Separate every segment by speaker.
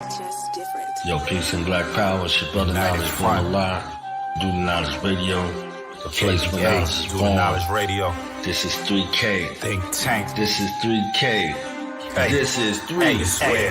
Speaker 1: Just different.
Speaker 2: Yo, peace and black power. It's your brother Knowledge born alive. Do the Knowledge Radio. The place where knowledge is born.
Speaker 3: Knowledge Radio.
Speaker 2: This is 3K.
Speaker 3: Think tank.
Speaker 2: This is 3K.
Speaker 3: Hey.
Speaker 2: This is 3K.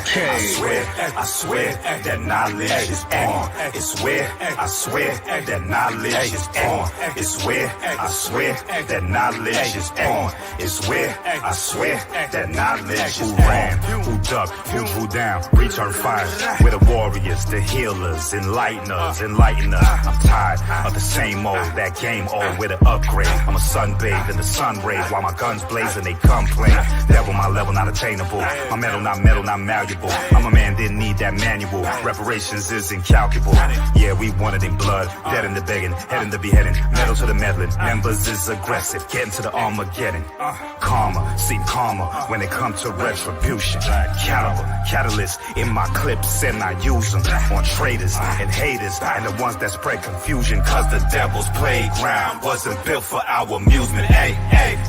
Speaker 3: I swear that knowledge is born. It's where I swear that knowledge is born. It's where I swear that knowledge is born. It's where I swear that knowledge is born. Who ducked, who drew down, return fire. We're the warriors, the healers, enlighten us. I'm tired of the same old, that game old with an upgrade. I'm a sunbathed in the sun rays while my guns blaze and they complain. Devil, my level not attainable. My metal, not malleable. I'm a man, didn't need that manual. Reparations is incalculable. Yeah, we wanted in blood, dead in the begging, head in the beheading, metal to the meddling. Members is aggressive, getting to the Armageddon. Karma, seem calmer when it comes to retribution. Catalyst in my clips and I use them on traitors and haters and the ones that spread confusion. Cause the devil's playground wasn't built for our amusement. Hey,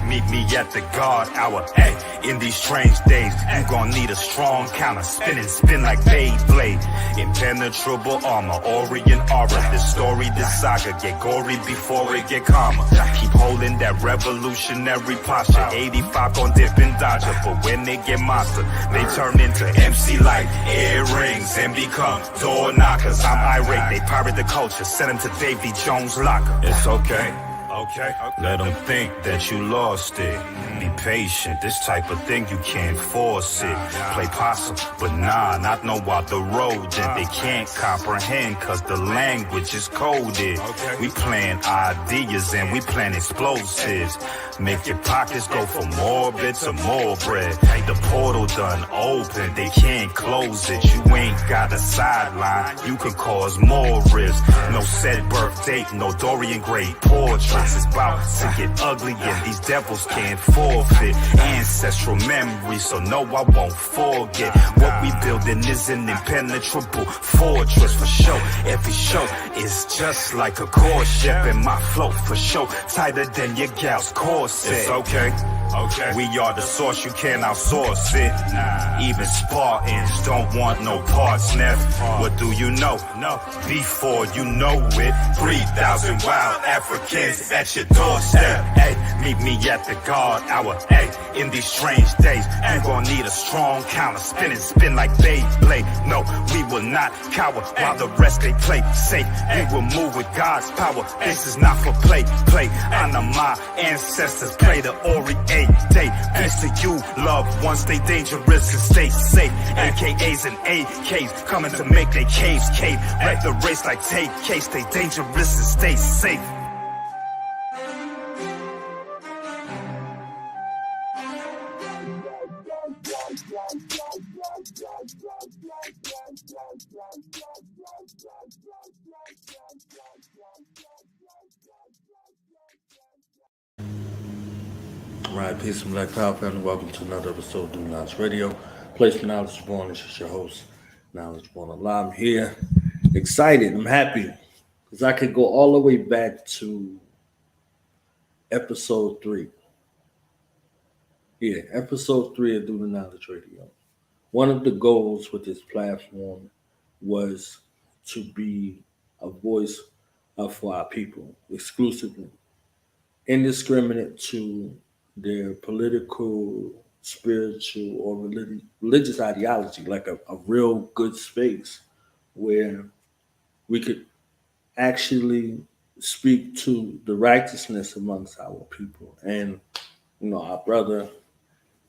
Speaker 3: meet me at the guard hour. Hey, in these strange days, you gon' need a strong counter. Spin like Beyblade. Impenetrable armor, Orient aura. This story, this saga get gory before it get calmer. Keep holding that revolutionary posture. 85 on dip and dodger, but when they get monster, they turn into MC Light, earrings, and become door knockers. I'm irate, they pirate the culture, send them to Davy Jones' locker. It's okay. Let them think that you lost it. Be patient, this type of thing you can't force it. Play possum, but not know what the road that they can't comprehend cause the language is coded. We plan ideas and we plan explosives. Make your pockets go from more bits to more bread. The portal done open, they can't close it. You ain't got a sideline, you can cause more risk. No set birth date, no Dorian Gray portraits. It's about to get ugly and these devils can't forfeit ancestral memories, so no, I won't forget. What we building is an impenetrable fortress for sure. Every show is just like a course ship, and my flow for sure tighter than your gal's corset. It's okay. We are the source, you can't outsource it. Even Spartans don't want no parts left. What do you know? Before you know it, 3,000 wild Africans at your doorstep. Hey, meet me at the guard hour. Hey, in these strange days, you gon' need a strong counter. Spin like Beyblade. No, we will not cower while the rest they play safe. We will move with God's power. This is not for play. Honor my ancestors, play the Orient day. Peace to you, loved ones, stay dangerous and stay safe. AKAs and AKs coming to make their caves cave. Wreck the race like take case, stay dangerous and stay safe.
Speaker 2: Alright, peace and black power family. Welcome to another episode of Do Knowledge Radio. Place for knowledge is born. This is your host, Knowledge Born Alive. I'm here, excited. I'm happy because I could go all the way back to episode 3. Yeah, episode 3 of Do the Knowledge Radio. One of the goals with this platform was to be a voice for our people, exclusively, indiscriminate to their political, spiritual, or religious ideology, like a real good space where we could actually speak to the righteousness amongst our people. And, our brother,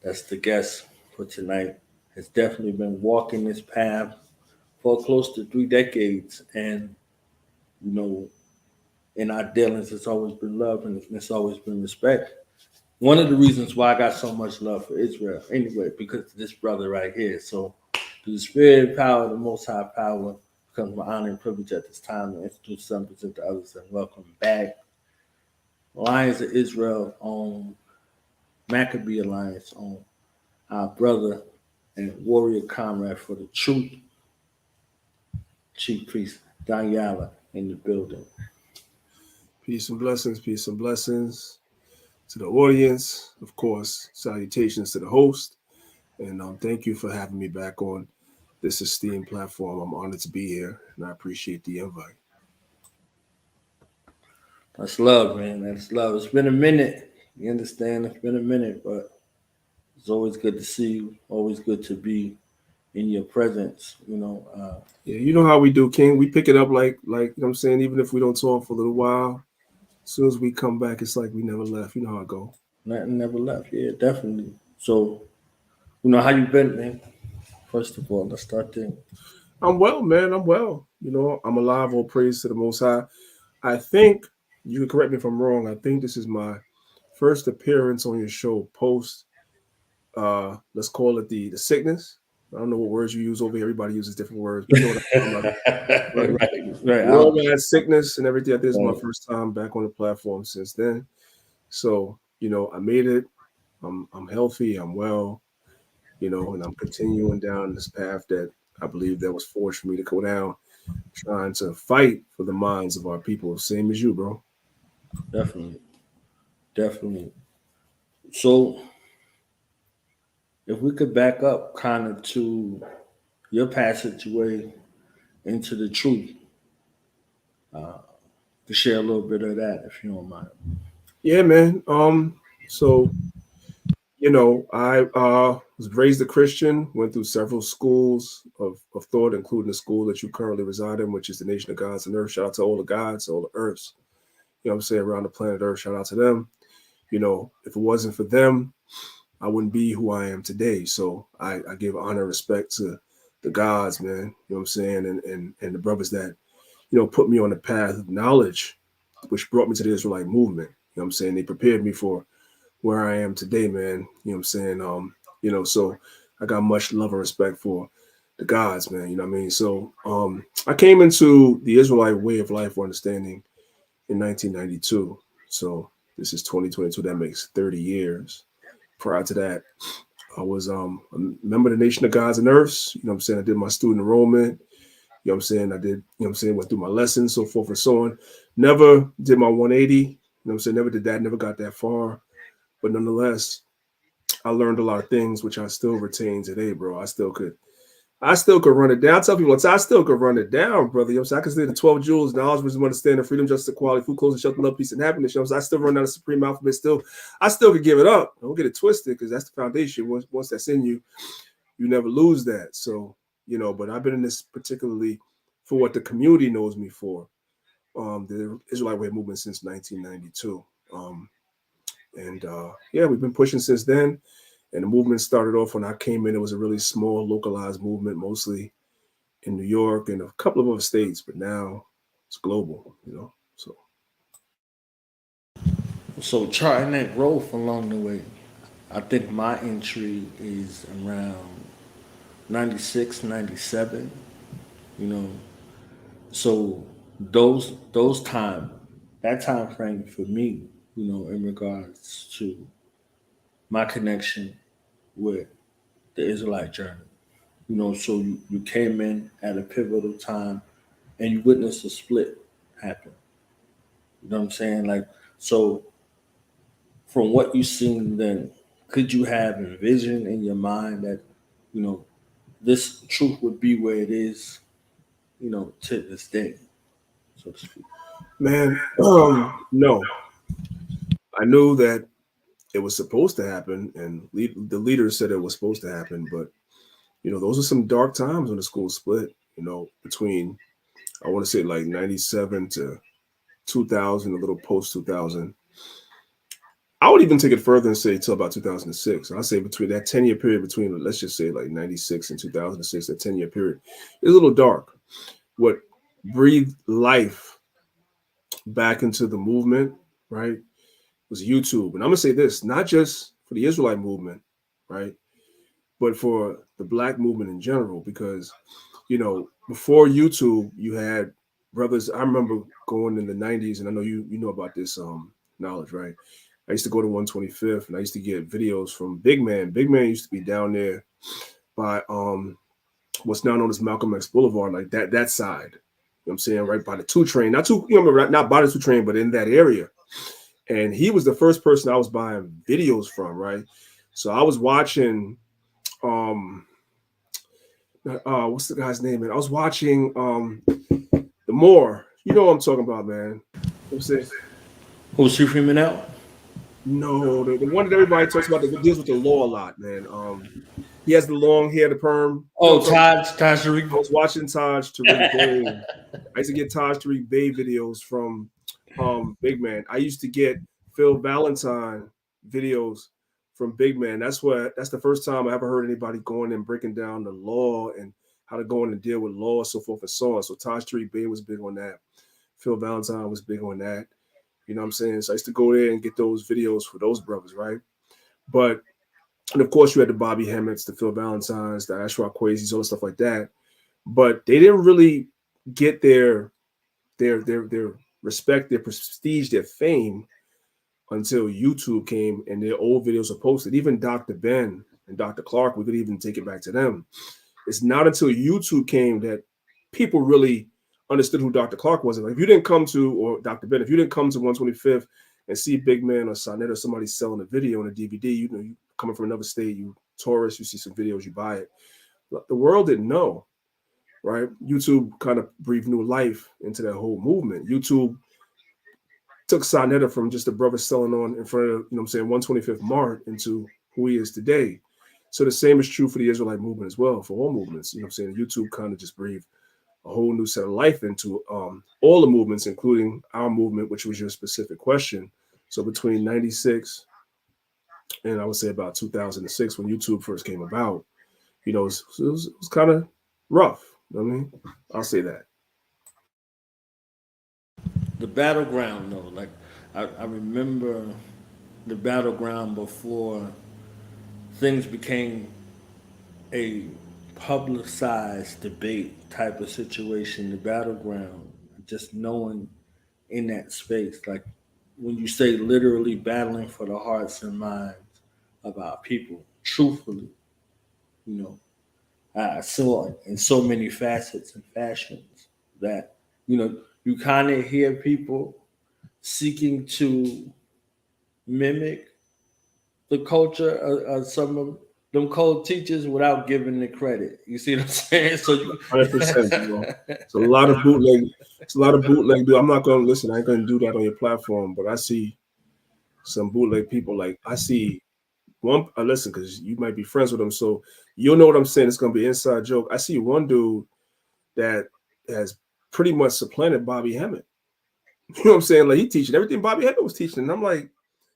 Speaker 2: that's the guest for tonight, has definitely been walking this path for close to 3 decades. And, in our dealings, it's always been love and it's always been respect. One of the reasons why I got so much love for Israel, anyway, because of this brother right here. So, through the spirit, power, the Most High power, becomes my honor and privilege at this time to introduce some, present to others, and welcome back. Alliance of Israel on Maccabee Alliance on our brother and warrior comrade for the truth, Chief Priest Danyaahla in the building.
Speaker 4: Peace and blessings to the audience. Of course, salutations to the host. And thank you for having me back on this esteemed platform. I'm honored to be here, and I appreciate the invite.
Speaker 2: That's love, man. That's love. It's been a minute. You understand? It's been a minute, but it's always good to see you. Always good to be in your presence.
Speaker 4: Yeah, you know how we do, King. We pick it up like you know what I'm saying, even if we don't talk for a little while. As soon as we come back, it's like we never left. You know how it go.
Speaker 2: Nothing never left. Yeah, definitely. So, how you been, man? First of all, let's start there.
Speaker 4: I'm well, man. I'm well. I'm alive. All praise to the Most High. I think you can correct me if I'm wrong. I think this is my first appearance on your show post. Let's call it the sickness. I don't know what words you use over here. Everybody uses different words, but you know what I'm talking about, right?
Speaker 2: Right.
Speaker 4: We all had sickness and everything. I think this is my
Speaker 2: Right.
Speaker 4: first time back on the platform since then. So I made it. I'm healthy. I'm well. And I'm continuing down this path that I believe that was forced for me to go down, trying to fight for the minds of our people. Same as you, bro.
Speaker 2: Definitely. Definitely. So, if we could back up kind of to your passageway into the truth, to share a little bit of that, if you don't mind.
Speaker 4: Yeah, man. So I was raised a Christian, went through several schools of thought, including the school that you currently reside in, which is the Nation of Gods and Earth. Shout out to all the gods, all the earths, what I'm saying, around the planet Earth. Shout out to them. If it wasn't for them, I wouldn't be who I am today. So I give honor and respect to the gods, man. You know what I'm saying? And the brothers that, put me on the path of knowledge, which brought me to the Israelite movement. You know what I'm saying? They prepared me for where I am today, man. You know what I'm saying? So I got much love and respect for the gods, man. You know what I mean? So I came into the Israelite way of life or understanding in 1992. So this is 2022. That makes 30 years. Prior to that, I was a member of the Nation of Gods and Earths. You know what I'm saying? I did my student enrollment. You know what I'm saying? I did, went through my lessons, so forth and so on. Never did my 180. You know what I'm saying? Never did that, never got that far. But nonetheless, I learned a lot of things which I still retain today, bro. I still could run it down. I tell people, I still could run it down, brother. You know what I'm saying? I consider the 12 jewels, knowledge, wisdom, understanding, freedom, justice, equality, food, clothes, shelter, love, peace, and happiness. You know what I'm saying? I still run down the supreme alphabet. I still could give it up. Don't get it twisted, because that's the foundation. Once that's in you, you never lose that. So, but I've been in this particularly for what the community knows me for, the Israelite Way movement since 1992. Yeah, we've been pushing since then. And the movement started off when I came in. It was a really small, localized movement, mostly in New York and a couple of other states. But now it's global. So
Speaker 2: So, charting that growth along the way, I think my entry is around 96, 97. You know, so that time frame for me, in regards to my connection with the Israelite journey. So you came in at a pivotal time and you witnessed a split happen. You know what I'm saying? Like, so from what you've seen then, could you have envisioned in your mind that, you know, this truth would be where it is, to this day, so to speak?
Speaker 4: man, no, I knew that it was supposed to happen, and the leaders said it was supposed to happen. But those are some dark times when the school split. Between, I want to say, like 97 to 2000, a little post 2000. I would even take it further and say till about 2006. I'd say between that 10-year period between, let's just say, like 96 and 2006, that 10-year period is a little dark. What breathed life back into the movement, right, was YouTube. And I'm going to say this, not just for the Israelite movement, right, but for the Black movement in general, because, before YouTube, you had brothers. I remember going in the 90s, and I know you know about this knowledge, right? I used to go to 125th, and I used to get videos from Big Man. Big Man used to be down there by what's now known as Malcolm X Boulevard, like that side. You know what I'm saying? Right by the 2 train. Not too, not by the 2 train, but in that area. And he was the first person I was buying videos from, right? So I was watching what's the guy's name, man? I was watching the More. You know what I'm talking about, man. What's it?
Speaker 2: Who's she freaking out?
Speaker 4: No, the one that everybody talks about that deals with the law a lot, man. He has the long hair, the perm. You know
Speaker 2: Oh,
Speaker 4: what I'm talking
Speaker 2: Taj
Speaker 4: I
Speaker 2: Tariq.
Speaker 4: was watching Taj Tariq Bey. I used to get Taj Tariq Bey videos from Big Man. I used to get Phil Valentine videos from Big Man. That's the first time I ever heard anybody going and breaking down the law and how to go in and deal with law, so forth and so on. So Taj Tariq Bey was big on that. Phil Valentine was big on that. You know what I'm saying? So I used to go there and get those videos for those brothers, right? But and of course you had the Bobby Hemmets, the Phil Valentines, the Ashraf Kwazis, all the stuff like that. But they didn't really get their respect, their prestige, their fame until YouTube came and their old videos are posted. Even Dr. Ben and Dr. Clark, we could even take it back to them. It's not until YouTube came that people really understood who Dr. Clark was. Like if you didn't come to, or Dr. Ben, if you didn't come to 125th and see Big Man or Sonnet or somebody selling a video on a DVD, you know, you coming from another state, you tourist, you see some videos, you buy it. The world didn't know, right? YouTube kind of breathed new life into that whole movement. YouTube took Sonetta from just a brother selling on in front of, you know what I'm saying, 125th Mart into who he is today. So the same is true for the Israelite movement as well, for all movements. You know what I'm saying? YouTube kind of just breathed a whole new set of life into all the movements, including our movement, which was your specific question. So between 96 and I would say about 2006, when YouTube first came about, you know, it was kind of rough. You know what I mean? I'll say that.
Speaker 2: The battleground, though, like I remember the battleground before things became a publicized debate type of situation. The battleground, just knowing in that space, like when you say literally battling for the hearts and minds of our people, truthfully, you know, I saw it in so many facets and fashions that, you know, you kind of hear people seeking to mimic the culture of some of them cold teachers without giving the credit. You see what I'm saying? So you
Speaker 4: 100%, bro. It's a lot of bootleg. It's a lot of bootleg. Dude, I'm not going to listen. I ain't going to do that on your platform. But I see some bootleg people. Like I see one. Listen, because you might be friends with them, so you'll know what I'm saying. It's going to be an inside joke. I see one dude that has pretty much supplanted Bobby Hemmett. You know what I'm saying? Like he teaching everything Bobby Hemmett was teaching, and I'm like,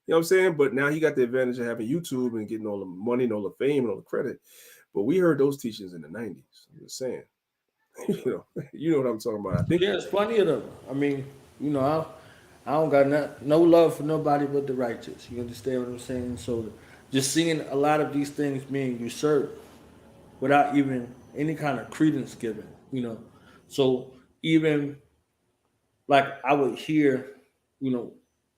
Speaker 4: you know what I'm saying? But now he got the advantage of having YouTube and getting all the money and all the fame and all the credit. But we heard those teachings in the 90s. I'm just saying. You know what I'm talking about. I think
Speaker 2: yeah, it's plenty of them. I mean, you know, I don't got no love for nobody but the righteous. You understand what I'm saying? So just seeing a lot of these things being usurped without even any kind of credence given, you know. So even like I would hear, you know,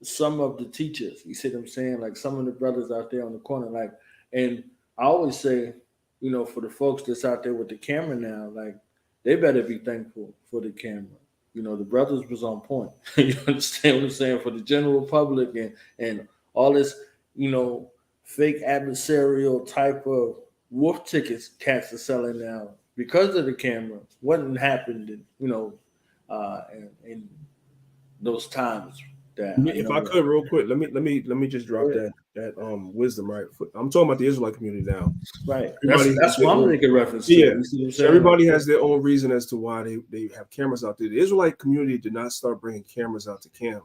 Speaker 2: some of the teachers, you see what I'm saying? Like some of the brothers out there on the corner, like, and I always say, you know, for the folks that's out there with the camera now, like, they better be thankful for the camera. You know, the brothers was on point. You understand what I'm saying? For the general public and all this, you know, fake adversarial type of wolf tickets cats are selling now because of the camera. What happened, you know, in those times that I
Speaker 4: if I
Speaker 2: know.
Speaker 4: could real quick, let me just drop that wisdom, right? I'm talking about the Israelite community now.
Speaker 2: Right.
Speaker 4: Everybody has
Speaker 2: That's
Speaker 4: their
Speaker 2: what I'm
Speaker 4: own,
Speaker 2: making reference to.
Speaker 4: yeah.
Speaker 2: You see what I'm
Speaker 4: So
Speaker 2: saying? Like,
Speaker 4: everybody has their own reason as to why they have cameras out there. The Israelite community did not start bringing cameras out to camp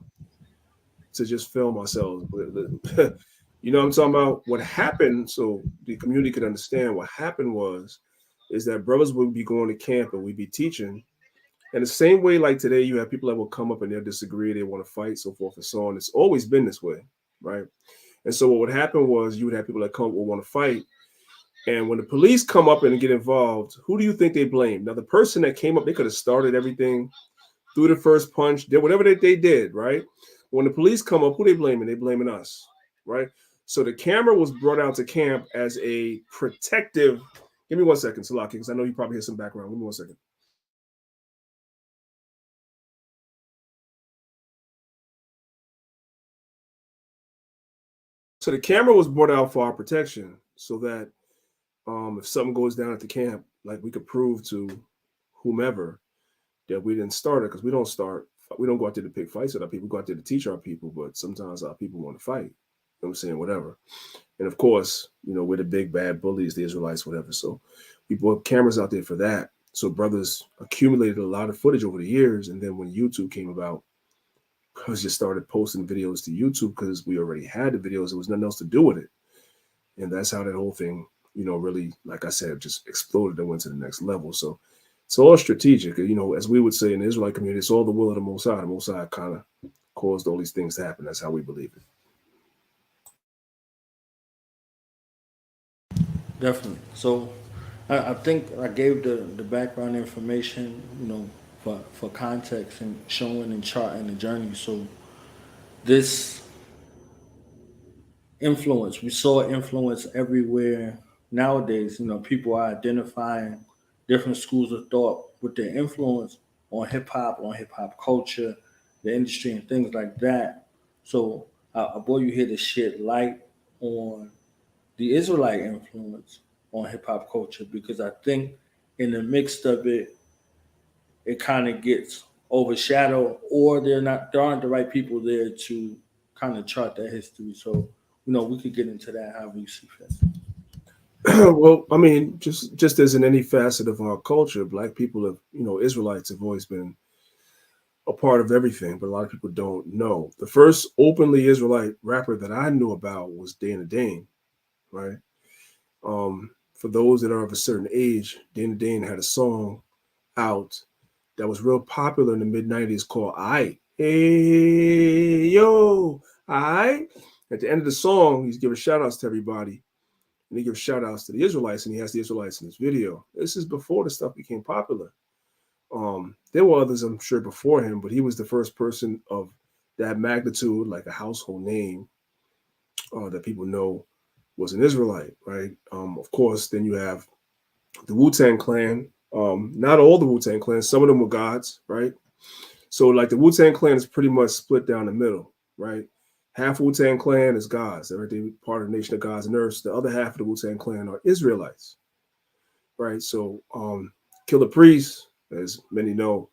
Speaker 4: to just film ourselves. You know what I'm talking about? What happened, so the community could understand what happened is that brothers would be going to camp and we'd be teaching. And the same way, like today, you have people that will come up and they'll disagree, they want to fight, so forth and so on. It's always been this way, right? And so what would happen was you would have people that come will want to fight. And when the police come up and get involved, who do you think they blame? Now, the person that came up, they could have started everything, threw the first punch, did whatever they did, right? When the police come up, who they blaming? They blaming us, right? So the camera was brought out to camp as a protective. Give me 1 second, Salaki, because I know you probably hear some background. Give me 1 second. So the camera was brought out for our protection so that if something goes down at the camp, like we could prove to whomever that we didn't start it, because we don't start. We don't go out there to pick fights with our people. We go out there to teach our people, but sometimes our people want to fight. You know what I'm saying? Whatever. And of course, we're the big bad bullies, the Israelites, whatever. So we brought cameras out there for that. So brothers accumulated a lot of footage over the years. And then when YouTube came about, brothers just started posting videos to YouTube because we already had the videos. There was nothing else to do with it. And that's how that whole thing, really, like I said, just exploded and went to the next level. So it's all strategic. As we would say in the Israelite community, it's all the will of the Most High. The Most High kind of caused all these things to happen. That's how we believe it.
Speaker 2: Definitely. So I think I gave the background information, for context and showing and charting the journey. So this influence, we saw influence everywhere nowadays. People are identifying different schools of thought with their influence on hip hop culture, the industry, and things like that. So I brought you here to shed light on the Israelite influence on hip hop culture, because I think in the mix of it, it kind of gets overshadowed, or there aren't the right people there to kind of chart that history. So we could get into that however you see fit.
Speaker 4: Well, I mean, just as in any facet of our culture, Black people have, Israelites have always been a part of everything, but a lot of people don't know. The first openly Israelite rapper that I knew about was Dana Dane, right? For those that are of a certain age, Dana Dane had a song out that was real popular in the mid-90s called I. Hey, yo, I. At the end of the song, he's giving shout outs to everybody. And he gives shout outs to the Israelites, and he has the Israelites in his video. This is before the stuff became popular. There were others, I'm sure, before him, but he was the first person of that magnitude, like a household name, that people know was an Israelite, right? Of course, then you have the Wu-Tang Clan. Not all the Wu-Tang Clan, some of them were gods, right? So like the Wu-Tang Clan is pretty much split down the middle, right? Half Wu-Tang Clan is gods. They're part of the nation of gods and earths. The other half of the Wu-Tang Clan are Israelites, right? So Killer Priest, as many know,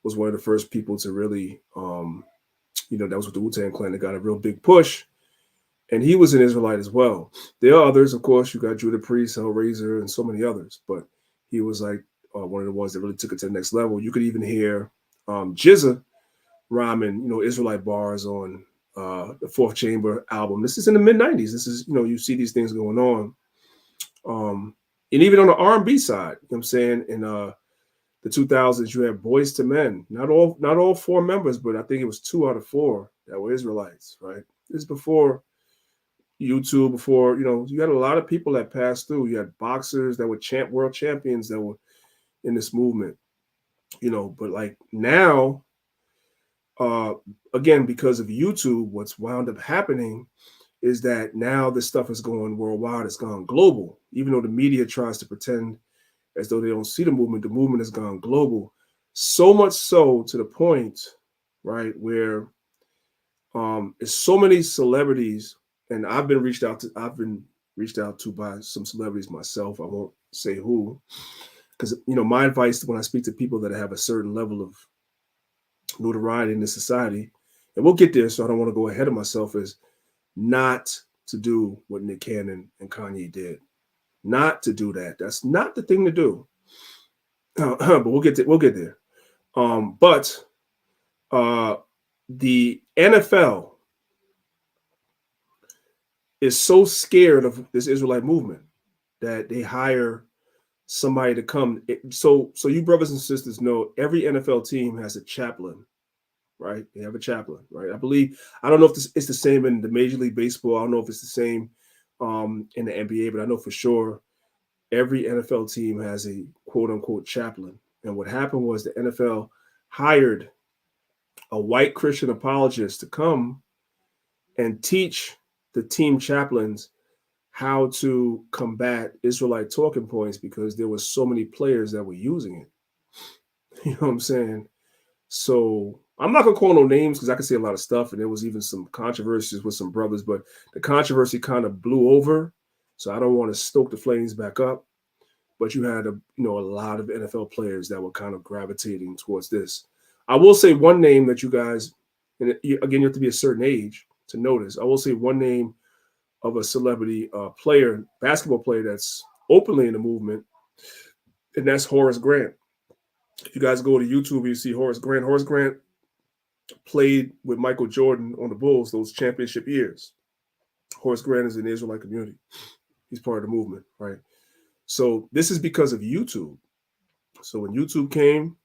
Speaker 4: was one of the first people to really, that was with the Wu-Tang Clan that got a real big push. And he was an Israelite as well. There are others, of course. You got Judah Priest, Hellraiser, and so many others. But he was like one of the ones that really took it to the next level. You could even hear Jizza rhyming, Israelite bars on the Fourth Chamber album. This is in the mid-90s. This is, you see these things going on. And even on the R&B side, I'm saying, in the 2000s, you had Boys to Men. Not all four members, but I think it was 2 out of 4 that were Israelites, right? This is before YouTube, before, you had a lot of people that passed through. You had boxers that were world champions that were in this movement, but like now, again, because of YouTube, what's wound up happening is that now this stuff is going worldwide. It's gone global, even though the media tries to pretend as though they don't see the movement has gone global. So much so to the point, right, where there's so many celebrities, and I've been reached out to by some celebrities myself. I won't say who, because my advice when I speak to people that have a certain level of notoriety in this society, and we'll get there, so I don't want to go ahead of myself, is not to do what Nick Cannon and Kanye did. Not to do that. That's not the thing to do. But we'll get there. But the NFL is so scared of this Israelite movement that they hire somebody to come. So you brothers and sisters know every NFL team has a chaplain, right? They have a chaplain, right? I don't know if it's the same in the Major League Baseball. I don't know if it's the same in the NBA, but I know for sure every NFL team has a quote unquote chaplain. And what happened was the NFL hired a white Christian apologist to come and teach the team chaplains how to combat Israelite talking points, because there were so many players that were using it. You know what I'm saying? So I'm not going to call no names because I can say a lot of stuff. And there was even some controversies with some brothers, but the controversy kind of blew over. So I don't want to stoke the flames back up, but you had a lot of NFL players that were kind of gravitating towards this. I will say one name that you guys, and again, you have to be a certain age to notice. I will say one name of a celebrity player, basketball player that's openly in the movement, and that's Horace Grant. If you guys go to YouTube, you see Horace Grant. Horace Grant played with Michael Jordan on the Bulls those championship years. Horace Grant is in the Israelite community. He's part of the movement, right? So this is because of YouTube. So when YouTube came,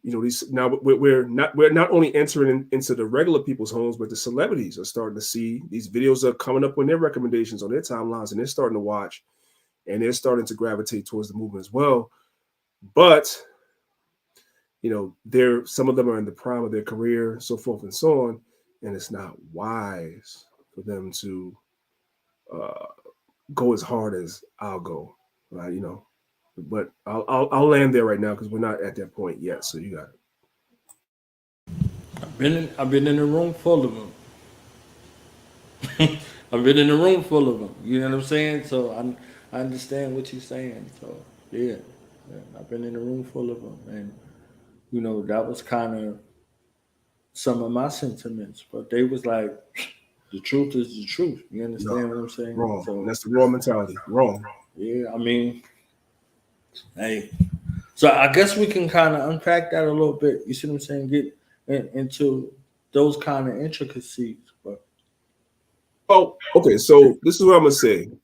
Speaker 4: these now we're not only entering into the regular people's homes, but the celebrities are starting to see these videos are coming up on their recommendations on their timelines, and they're starting to watch, and they're starting to gravitate towards the movement as well. But some of them are in the prime of their career, so forth and so on, and it's not wise for them to go as hard as I'll go, right? But I'll land there right now because we're not at that point yet. So you got
Speaker 2: it. I've been in a room full of them. I've been in a room full of them. You know what I'm saying? So I understand what you're saying. So yeah, I've been in a room full of them, and that was kind of some of my sentiments. But they was like, the truth is the truth. You understand what I'm saying?
Speaker 4: Wrong.
Speaker 2: So
Speaker 4: that's the raw mentality. Wrong.
Speaker 2: Yeah, I mean, hey. So I guess we can kind of unpack that a little bit. You see what I'm saying? Get into those kind of intricacies. But
Speaker 4: okay. So this is what I'm gonna say, and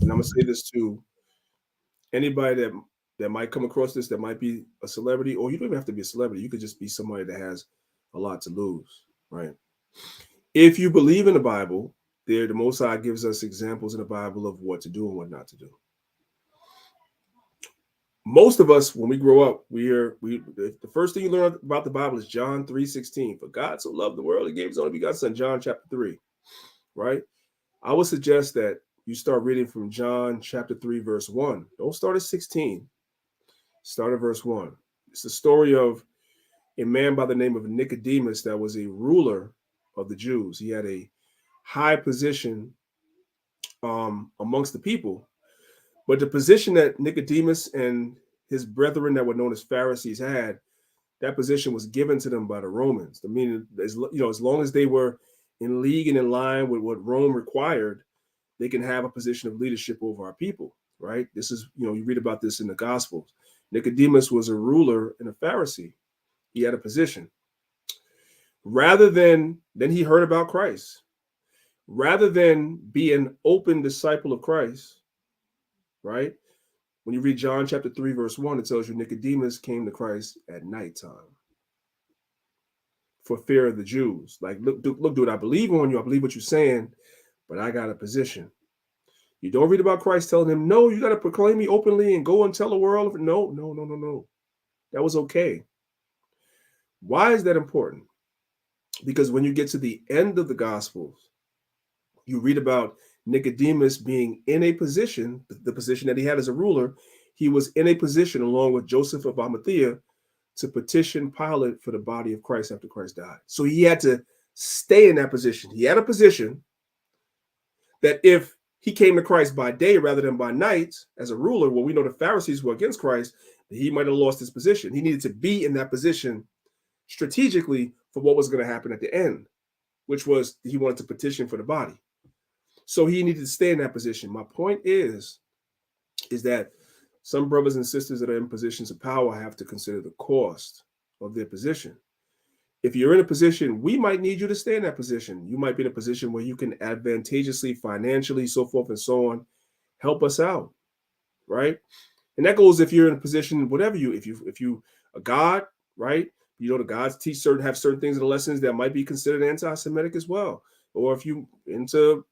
Speaker 4: I'm gonna say this to anybody that might come across this, that might be a celebrity, or you don't even have to be a celebrity. You could just be somebody that has a lot to lose, right? If you believe in the Bible, the Most High gives us examples in the Bible of what to do and what not to do. Most of us, when we grow up, the first thing you learn about the Bible is John 3:16. For God so loved the world, he gave his only begotten son, John chapter 3, right? I would suggest that you start reading from John chapter 3, verse 1. Don't start at 16. Start at verse 1. It's the story of a man by the name of Nicodemus that was a ruler of the Jews. He had a high position amongst the people. But the position that Nicodemus and his brethren that were known as Pharisees had, that position was given to them by the Romans. I mean, as long as they were in league and in line with what Rome required, they can have a position of leadership over our people, right? This is, you read about this in the Gospels. Nicodemus was a ruler and a Pharisee. He had a position. Then he heard about Christ. Rather than be an open disciple of Christ, right? When you read John chapter 3, verse 1, it tells you Nicodemus came to Christ at nighttime for fear of the Jews. Like, look, dude, I believe on you. I believe what you're saying, but I got a position. You don't read about Christ telling him, no, you got to proclaim me openly and go and tell the world. No. That was okay. Why is that important? Because when you get to the end of the Gospels, you read about Nicodemus being in a position, the position that he had as a ruler. He was in a position along with Joseph of Arimathea to petition Pilate for the body of Christ after Christ died. So he had to stay in that position. He had a position that if he came to Christ by day rather than by night as a ruler, well, we know the Pharisees were against Christ, he might have lost his position. He needed to be in that position strategically for what was going to happen at the end, which was he wanted to petition for the body. So he needed to stay in that position. My point is that some brothers and sisters that are in positions of power have to consider the cost of their position. If you're in a position, we might need you to stay in that position. You might be in a position where you can advantageously, financially, so forth and so on, help us out, right? And that goes if you're in a position, whatever if you a God, right? The gods have certain things in the lessons that might be considered anti-Semitic as well. Or if you into,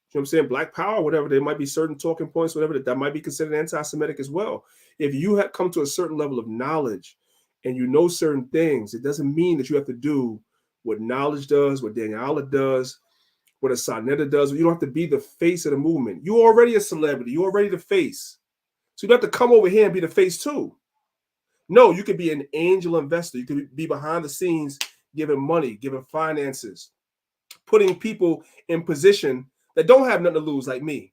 Speaker 4: Black power, whatever, there might be certain talking points, whatever, that might be considered anti-Semitic as well. If you have come to a certain level of knowledge and you know certain things, it doesn't mean that you have to do what knowledge does, what Danyaahla does, what a Sarnetta does. You don't have to be the face of the movement. You're already a celebrity. You're already the face. So you don't have to come over here and be the face too. No, you could be an angel investor. You could be behind the scenes, giving money, giving finances, putting people in position that don't have nothing to lose, like me.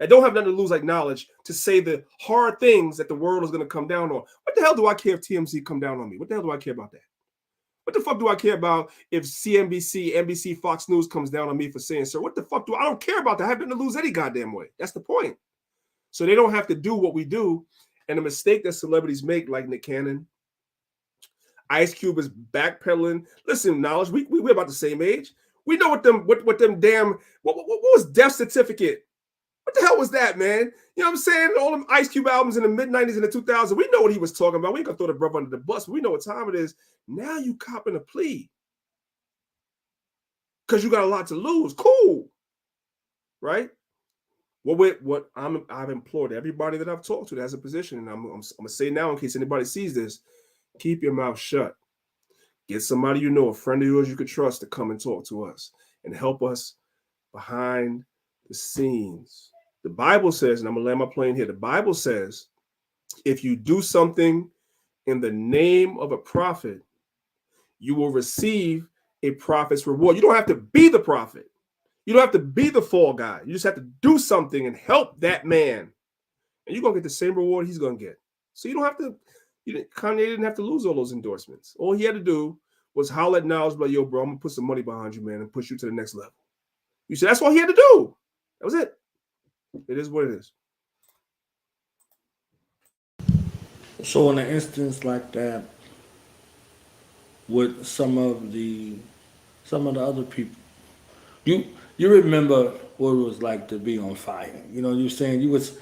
Speaker 4: that don't have nothing to lose like knowledge to say the hard things that the world is going to come down on. What the hell do I care if TMZ come down on me? What the hell do I care about that? What the fuck do I care about if CNBC, NBC, Fox News comes down on me for saying, sir, what the fuck I don't care about that. I have nothing to lose any goddamn way. That's the point. So they don't have to do what we do. And the mistake that celebrities make, like Nick Cannon, Ice Cube is backpedaling. Listen, knowledge, we're about the same age. We know what was Death Certificate? What the hell was that, man? You know what I'm saying? All them Ice Cube albums in the mid-90s and the 2000s, we know what he was talking about. We ain't gonna throw the brother under the bus, but we know what time it is. Now you copping a plea because you got a lot to lose. Cool, right? What I've implored everybody that I've talked to that has a position, and I'm gonna say now in case anybody sees this, keep your mouth shut. Get somebody you know, a friend of yours you could trust, to come and talk to us and help us behind the scenes. The Bible says, and I'm gonna land my plane here. The Bible says, if you do something in the name of a prophet, you will receive a prophet's reward. You don't have to be the prophet. You don't have to be the fall guy. You just have to do something and help that man, and you're gonna get the same reward he's gonna get. So you don't have to. Kanye didn't have to lose all those endorsements. All he had to do was holler at Knowledge, like, yo, bro, I'm gonna put some money behind you, man, and push you to the next level. You said that's all he had to do. That was it. It is what it is.
Speaker 2: So in an instance like that, with some of the other people, you remember what it was like to be on fire. You know, you're saying you was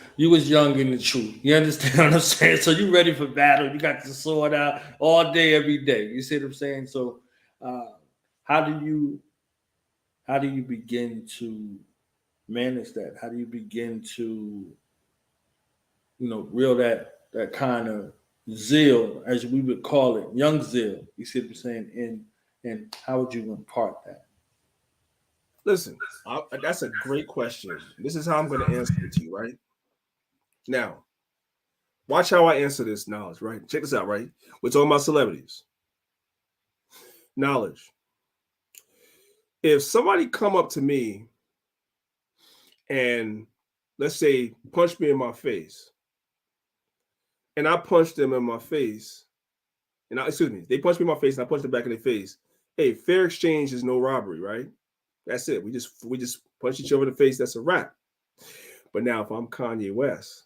Speaker 2: young in the truth. You understand what I'm saying? So you ready for battle. You got the sword out all day, every day. You see what I'm saying? So how do you begin to manage that? How do you begin to, reel that kind of zeal, as we would call it, young zeal, you see what I'm saying, and how would you impart that?
Speaker 4: Listen, that's a great question. This is how I'm going to answer it to you, right? Now, watch how I answer this, Knowledge, right? Check this out, right? We're talking about celebrities. Knowledge. If somebody come up to me and, let's say, punch me in my face, and I punch them in my face, and they punch me in my face and I punch them back in their face. Hey, fair exchange is no robbery, right? That's it. We just punch each other in the face. That's a wrap. But now if I'm Kanye West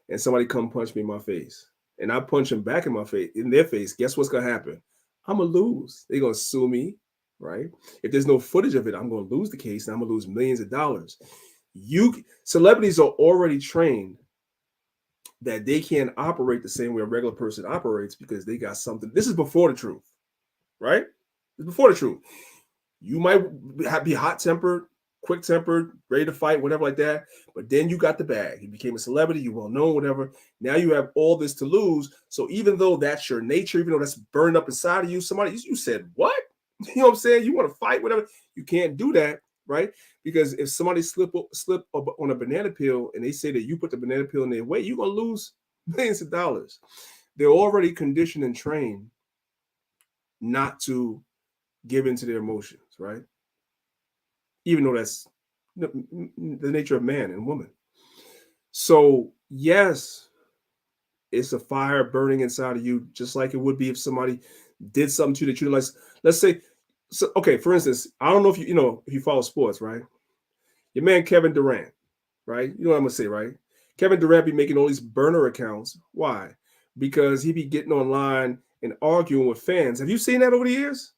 Speaker 4: and somebody come punch me in my face and I punch them back in their face, guess what's gonna happen? I'm gonna lose. They're gonna sue me, right? If there's no footage of it, I'm gonna lose the case and I'm gonna lose millions of dollars. Celebrities are already trained that they can't operate the same way a regular person operates because they got something. This is before the truth, right? It's before the truth. You might be hot-tempered, quick-tempered, ready to fight, whatever like that. But then you got the bag. You became a celebrity. You well known, whatever. Now you have all this to lose. So even though that's your nature, even though that's burned up inside of you, you said, what? You know what I'm saying? You want to fight, whatever. You can't do that, right? Because if somebody slip on a banana peel and they say that you put the banana peel in their way, you're going to lose millions of dollars. They're already conditioned and trained not to give into their emotions, right? Even though that's the nature of man and woman. So yes, it's a fire burning inside of you, just like it would be if somebody did something to you that you like. Let's say, okay, for instance, I don't know if if you follow sports, right? Your man Kevin Durant, right? You know what I'm gonna say, right? Kevin Durant be making all these burner accounts. Why? Because he be getting online and arguing with fans. Have you seen that over the years?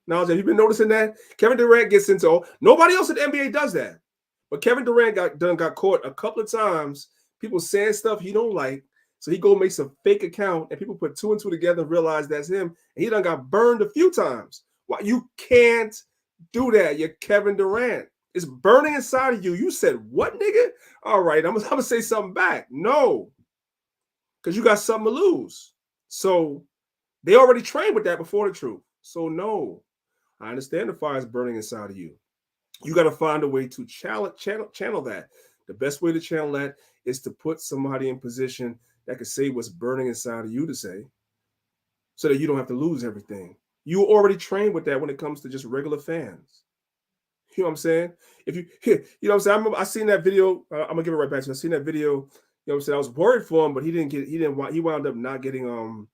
Speaker 4: Now, have you been noticing that? Kevin Durant gets into nobody else in the NBA does that. But Kevin Durant got caught a couple of times, people saying stuff he don't like. So he makes a fake account and people put two and two together and realize that's him. And he done got burned a few times. Why? You can't do that. You're Kevin Durant. It's burning inside of you. You said, what, nigga? All right, I'm gonna say something back. No. Because you got something to lose. So they already trained with that before the truth. So no. I understand the fire is burning inside of you. You got to find a way to channel that. The best way to channel that is to put somebody in position that can say what's burning inside of you to say, so that you don't have to lose everything. You already trained with that when it comes to just regular fans. You know what I'm saying? If you know what I'm saying? I seen that video. I'm gonna give it right back to you. I seen that video. You know what I'm saying? I was worried for him, but he wound up not getting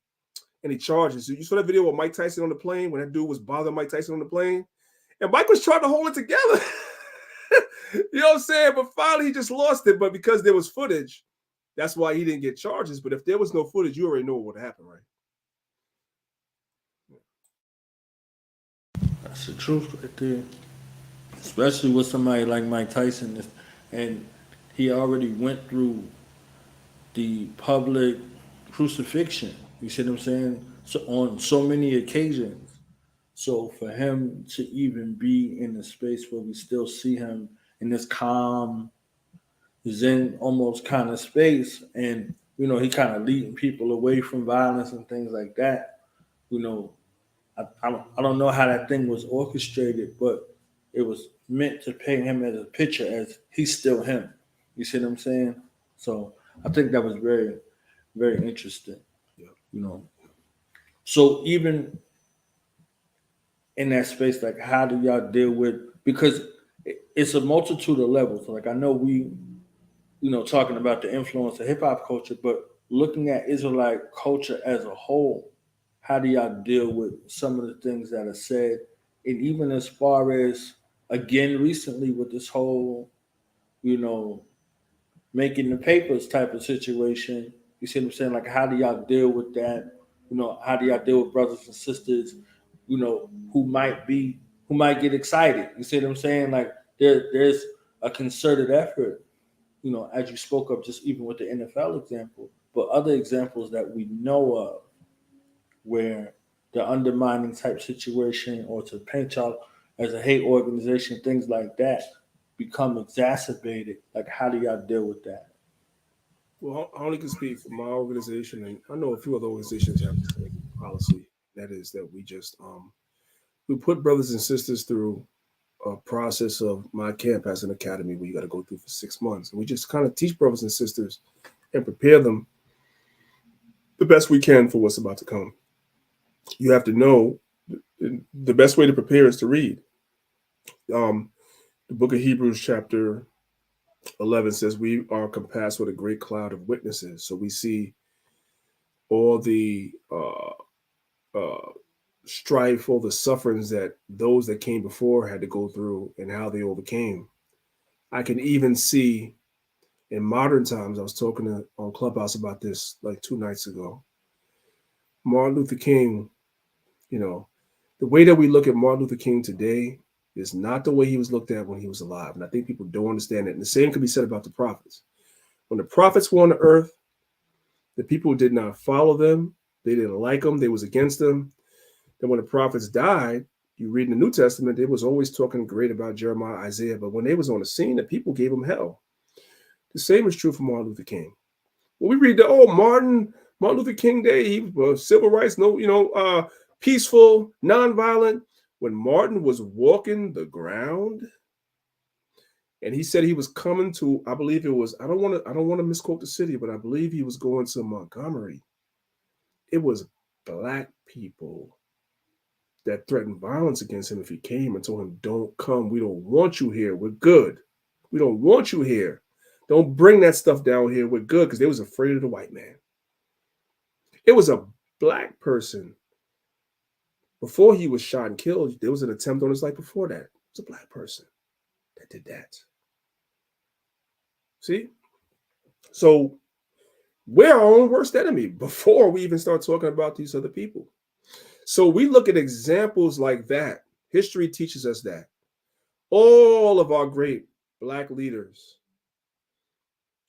Speaker 4: any charges. So you saw that video with Mike Tyson on the plane when that dude was bothering Mike Tyson on the plane, and Mike was trying to hold it together. You know what I'm saying? But finally, he just lost it. But because there was footage, that's why he didn't get charges. But if there was no footage, you already know what would happen, right?
Speaker 2: That's the truth right there. Especially with somebody like Mike Tyson, and he already went through the public crucifixion. You see what I'm saying? So on so many occasions. So for him to even be in a space where we still see him in this calm, zen almost kind of space, and he kind of leading people away from violence and things like that. You know, I don't know how that thing was orchestrated, but it was meant to paint him as a picture as he's still him. You see what I'm saying? So I think that was very, very interesting.
Speaker 4: Yeah.
Speaker 2: You know, so even in that space, like how do y'all deal with, because it's a multitude of levels. Like I know we, talking about the influence of hip hop culture, but looking at Israelite culture as a whole, how do y'all deal with some of the things that are said? And even as far as, again, recently with this whole, making the papers type of situation, you see what I'm saying? Like, how do y'all deal with that? How do y'all deal with brothers and sisters, who might get excited? You see what I'm saying? Like, there's a concerted effort, as you spoke of, just even with the NFL example, but other examples that we know of where the undermining type situation or to paint y'all as a hate organization, things like that become exacerbated. Like, how do y'all deal with that?
Speaker 4: Well, I only can speak for my organization, and I know a few other organizations have the same policy. That is that we put brothers and sisters through a process of my camp as an academy where you got to go through for 6 months, and we just kind of teach brothers and sisters and prepare them the best we can for what's about to come. You have to know the best way to prepare is to read. The book of Hebrews, chapter 11 says we are compassed with a great cloud of witnesses. So we see all the strife, all the sufferings that those that came before had to go through and how they overcame. I can even see in modern times, I was talking on Clubhouse about this like 2 nights ago. Martin Luther King, the way that we look at Martin Luther King today is not the way he was looked at when he was alive. And I think people don't understand it. And the same can be said about the prophets. When the prophets were on the earth, the people did not follow them. They didn't like them. They was against them. Then when the prophets died, you read in the New Testament, they was always talking great about Jeremiah, Isaiah. But when they was on the scene, the people gave them hell. The same is true for Martin Luther King. When we read Martin Luther King Day, he was civil rights, peaceful, nonviolent. When Martin was walking the ground, and he said he was coming to, I believe it was, I don't want to misquote the city, but I believe he was going to Montgomery. It was black people that threatened violence against him if he came and told him, "Don't come. We don't want you here. We're good. We don't want you here. Don't bring that stuff down here. We're good," because they was afraid of the white man. It was a black person. Before he was shot and killed, there was an attempt on his life before that. It was a black person that did that. See? So we're our own worst enemy before we even start talking about these other people. So we look at examples like that. History teaches us that. All of our great black leaders,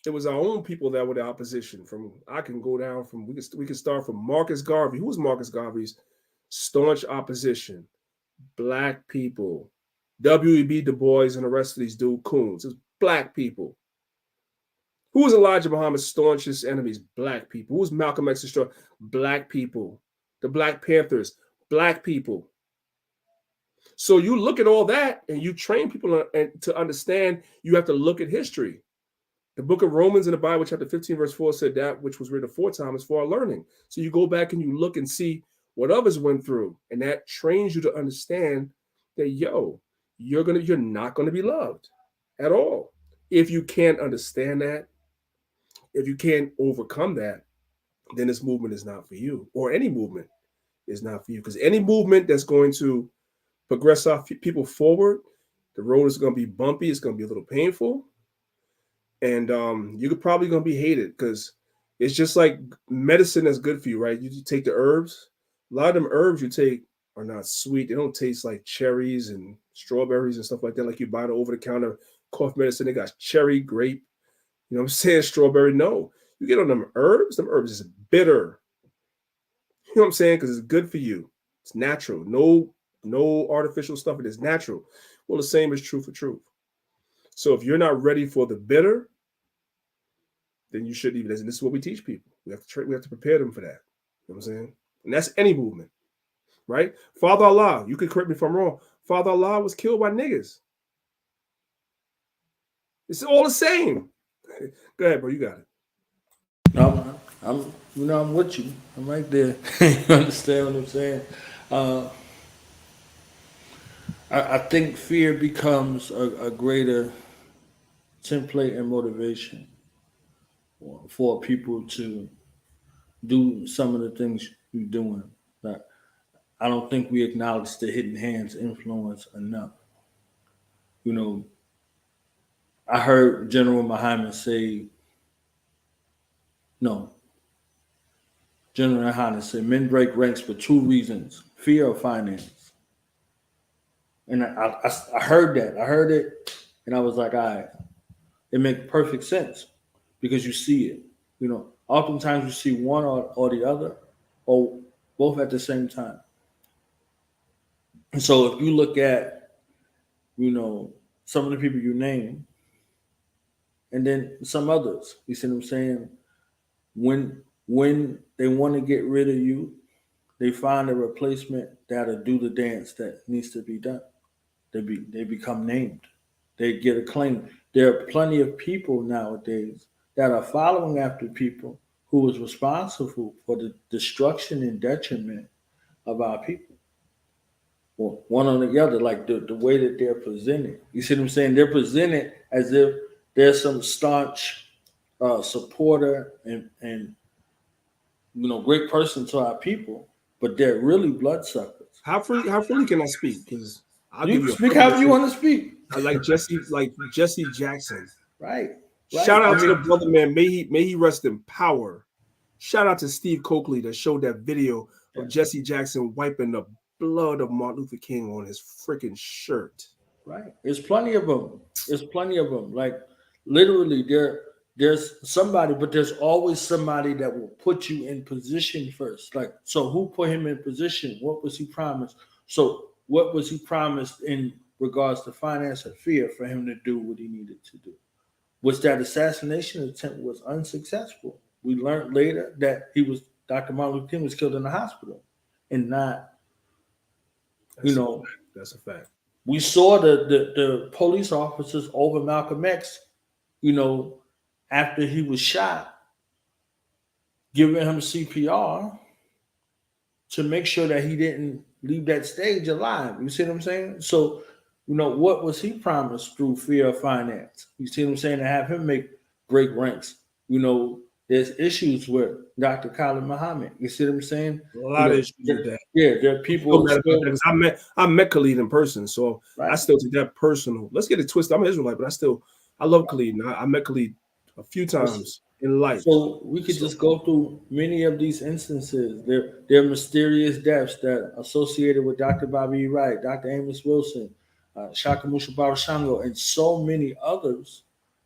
Speaker 4: it was our own people that were the opposition. We can start from Marcus Garvey. Who was Marcus Garvey's staunch opposition? Black people. W.E.B. Du Bois and the rest of these dude coons. It was black people. Who was Elijah Muhammad's staunchest enemies? Black people. Who was Malcolm X's strong? Black people. The Black Panthers, black people. So you look at all that and you train people to understand you have to look at history. The book of Romans in the Bible, chapter 15, verse 4 said that which was written aforetime is for our learning. So you go back and you look and see what others went through. And that trains you to understand that, you're not going to be loved at all. If you can't understand that, if you can't overcome that, then this movement is not for you, or any movement is not for you. Because any movement that's going to progress our people forward, the road is going to be bumpy. It's going to be a little painful, and you're probably going to be hated, because it's just like medicine that's good for you, right? You take the herbs. A lot of them herbs you take are not sweet. They don't taste like cherries and strawberries and stuff like that, like you buy the over-the-counter cough medicine. They got cherry, grape, you know what I'm saying, strawberry. No, you get on them herbs is bitter. You know what I'm saying? Because it's good for you. It's natural. No artificial stuff. It is natural. Well, the same is true for truth. So if you're not ready for the bitter, then you shouldn't even. And this is what we teach people. We have to prepare them for that. You know what I'm saying? And that's any movement, right? Father Allah, you could correct me if I'm wrong. Father Allah was killed by niggas. It's all the same. Go ahead, bro. You got it.
Speaker 2: No, I'm with you. I'm right there. You understand what I'm saying? I think fear becomes a greater template and motivation for people to do some of the things you're doing. Like, I don't think we acknowledge the hidden hands influence enough. You know, I heard General Muhammad say, no, General Muhammad said, men break ranks for two reasons: fear or finance. And I heard that. I heard it, and I was like, all right, it makes perfect sense because you see it. You know, oftentimes you see one or the other, or both at the same time. And so if you look at, you know, some of the people you name, and then some others, you see what I'm saying? When they want to get rid of you, they find a replacement that'll do the dance that needs to be done. They become named. They get acclaimed. There are plenty of people nowadays that are following after people who was responsible for the destruction and detriment of our people. Well, one on the other, like the way that they're presented. You see what I'm saying? They're presented as if they're some staunch supporter and great person to our people, but they're really bloodsuckers.
Speaker 4: How freely can I speak? Because I'll
Speaker 2: You
Speaker 4: give you
Speaker 2: speak however you want to speak.
Speaker 4: I like Jesse Jackson.
Speaker 2: Right.
Speaker 4: Shout out to the brother, man. May he rest in power. Shout out to Steve Coakley that showed that video of Jesse Jackson wiping the blood of Martin Luther King on his freaking shirt.
Speaker 2: Right. There's plenty of them. Like literally, there's somebody, but there's always somebody that will put you in position first. Like, so who put him in position? What was he promised? So what was he promised in regards to finance and fear for him to do what he needed to do? Was that assassination attempt was unsuccessful? We learned later that Dr. Martin Luther King was killed in the hospital and not,
Speaker 4: That's a fact.
Speaker 2: We saw the police officers over Malcolm X, after he was shot, giving him CPR to make sure that he didn't leave that stage alive. You see what I'm saying? So, what was he promised through fear of finance? You see what I'm saying? To have him break ranks. There's issues with Dr. Khalid Muhammad. You see what I'm saying?
Speaker 4: A lot of issues with that.
Speaker 2: Yeah, there are people.
Speaker 4: I met Khalid in person, so right. I still take that personal. Let's get it twisted. I'm an Israelite, but I love Khalid. I met Khalid a few times in life.
Speaker 2: So we could just go through many of these instances. There are mysterious deaths that are associated with Dr. Bobby Wright, Dr. Amos Wilson, Shaka Mushabar Shango, and so many others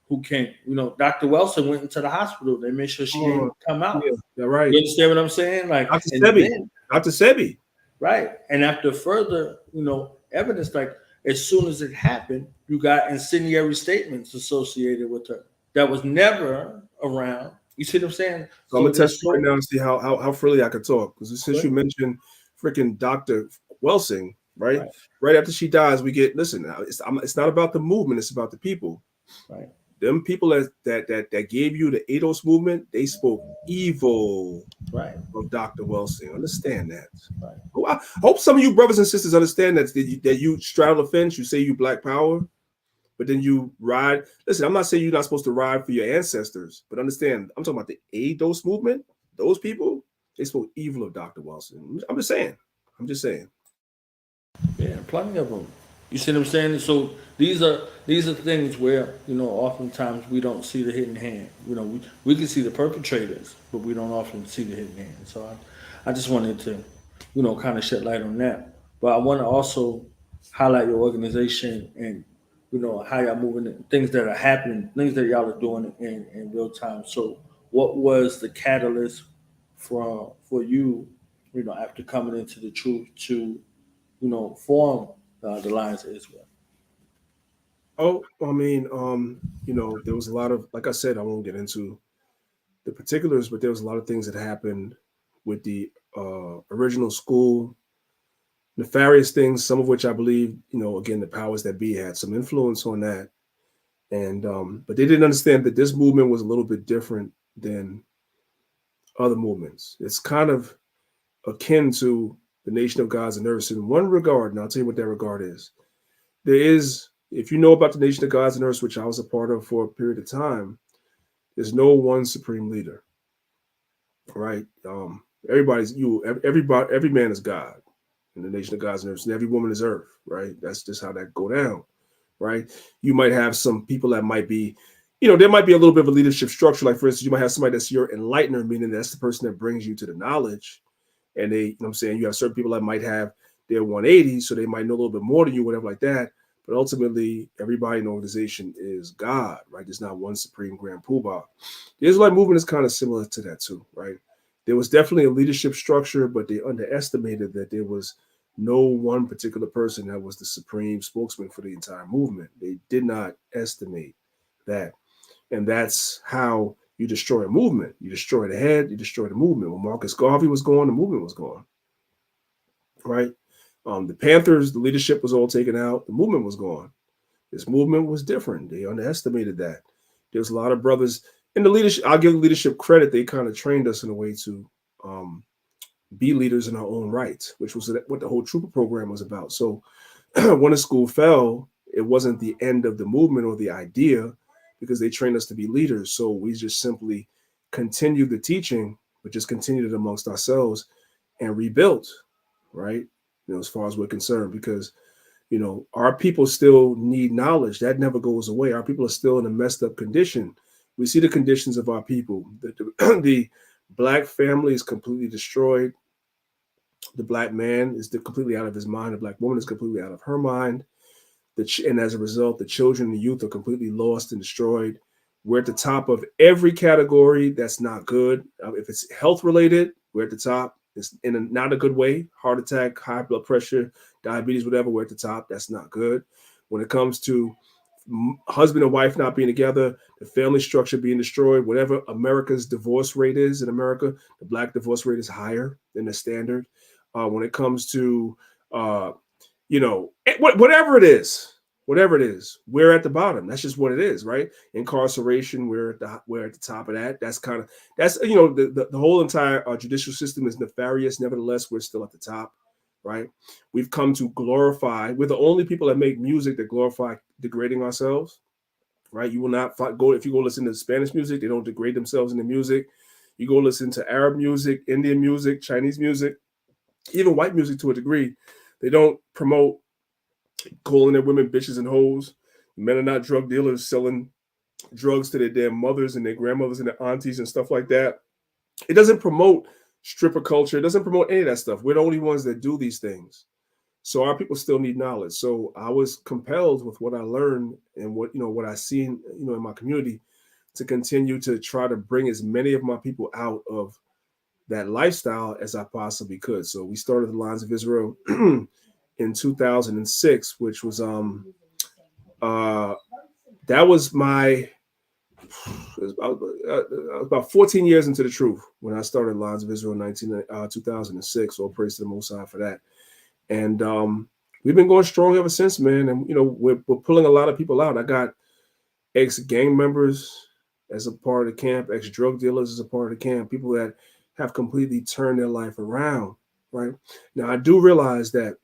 Speaker 2: who came. Dr. Wilson went into the hospital. They made sure she didn't come out.
Speaker 4: Yeah, right.
Speaker 2: You understand what I'm saying? Like
Speaker 4: Dr. Sebi.
Speaker 2: Right. And after further, evidence, like as soon as it happened, you got incendiary statements associated with her that was never around. You see what I'm saying?
Speaker 4: So I'm gonna test you right now and see how freely I could talk. Because since you mentioned freaking Dr. Welsing, right after she dies, we get listen. It's not about the movement; it's about the people.
Speaker 2: Right.
Speaker 4: them people that gave you the ADOS movement, they spoke evil
Speaker 2: Right.
Speaker 4: of Dr. Welsing. Understand that.
Speaker 2: Right.
Speaker 4: Oh, I hope some of you brothers and sisters understand that you straddle the fence. You say you black power, but then you ride. Listen, I'm not saying you're not supposed to ride for your ancestors, but understand, I'm talking about the ADOS movement. Those people, they spoke evil of Dr. Welsing. I'm just saying. I'm just saying.
Speaker 2: Yeah, plenty of them. You see what I'm saying? So these are things where oftentimes we don't see the hidden hand. We can see the perpetrators, but we don't often see the hidden hand. So I just wanted to kind of shed light on that. But I want to also highlight your organization and how y'all moving, things that are happening, things that y'all are doing in real time. So what was the catalyst for you, after coming into the truth to form the Lions of Israel?
Speaker 4: Oh, I mean, there was a lot of, like I said, I won't get into the particulars, but there was a lot of things that happened with the original school, nefarious things, some of which I believe, again, the powers that be had some influence on that. And but they didn't understand that this movement was a little bit different than other movements. It's kind of akin to the Nation of Gods and Earths in one regard, and I'll tell you what that regard is. There is, if you know about the Nation of Gods and Earths, which I was a part of for a period of time, there's no one supreme leader, right? Every man is God in the Nation of Gods and Earths, and every woman is Earth, right? That's just how that go down, right? You might have some people that might be, there might be a little bit of a leadership structure. Like, for instance, you might have somebody that's your enlightener, meaning that's the person that brings you to the knowledge. And they, what I'm saying, you have certain people that might have their 180, so they might know a little bit more than you, whatever like that. But ultimately, everybody in the organization is God, right? There's not one supreme grand poobah. The Israelite movement is kind of similar to that too, right? There was definitely a leadership structure, but they underestimated that there was no one particular person that was the supreme spokesman for the entire movement. They did not estimate that. And that's how you destroy a movement. You destroy the head, you destroy the movement. When Marcus Garvey was gone, the movement was gone, right? The Panthers, the leadership was all taken out. The movement was gone. This movement was different. They underestimated that. There's a lot of brothers in the leadership. I'll give leadership credit. They kind of trained us in a way to be leaders in our own right, which was what the whole Trooper program was about. So when the school fell, it wasn't the end of the movement or the idea, because they trained us to be leaders. So we just simply continued the teaching, but just continued it amongst ourselves and rebuilt, right? As far as we're concerned, because, our people still need knowledge. That never goes away. Our people are still in a messed up condition. We see the conditions of our people. The Black family is completely destroyed. The Black man is completely out of his mind. The Black woman is completely out of her mind. And as a result, the children and the youth are completely lost and destroyed. We're at the top of every category that's not good. If it's health related, we're at the top. It's in not a good way. Heart attack, high blood pressure, diabetes, whatever, we're at the top. That's not good. When it comes to husband and wife not being together, the family structure being destroyed, whatever America's divorce rate is in America, the Black divorce rate is higher than the standard. When it comes to, whatever it is, we're at the bottom. That's just what it is, right? Incarceration, we're at the top of that. That's the whole entire judicial system is nefarious. Nevertheless, we're still at the top, right? We've come to glorify. We're the only people that make music that glorify degrading ourselves, right? You will not go if you go listen to Spanish music. They don't degrade themselves in the music. You go listen to Arab music, Indian music, Chinese music, even white music to a degree. They don't promote calling their women bitches and hoes. Men are not drug dealers selling drugs to their damn mothers and their grandmothers and their aunties and stuff like that. It doesn't promote stripper culture. It doesn't promote any of that stuff. We're the only ones that do these things. So our people still need knowledge. So I was compelled with what I learned and what I seen, in my community, to continue to try to bring as many of my people out of that lifestyle as I possibly could. So we started the Lions of Israel in 2006, which was that was about 14 years into the truth when I started Lions of Israel in 2006. So praise to the Most High for that. And we've been going strong ever since, man. And we're pulling a lot of people out. I got ex-gang members as a part of the camp, ex-drug dealers as a part of the camp, people that have completely turned their life around, right? Now, I do realize that,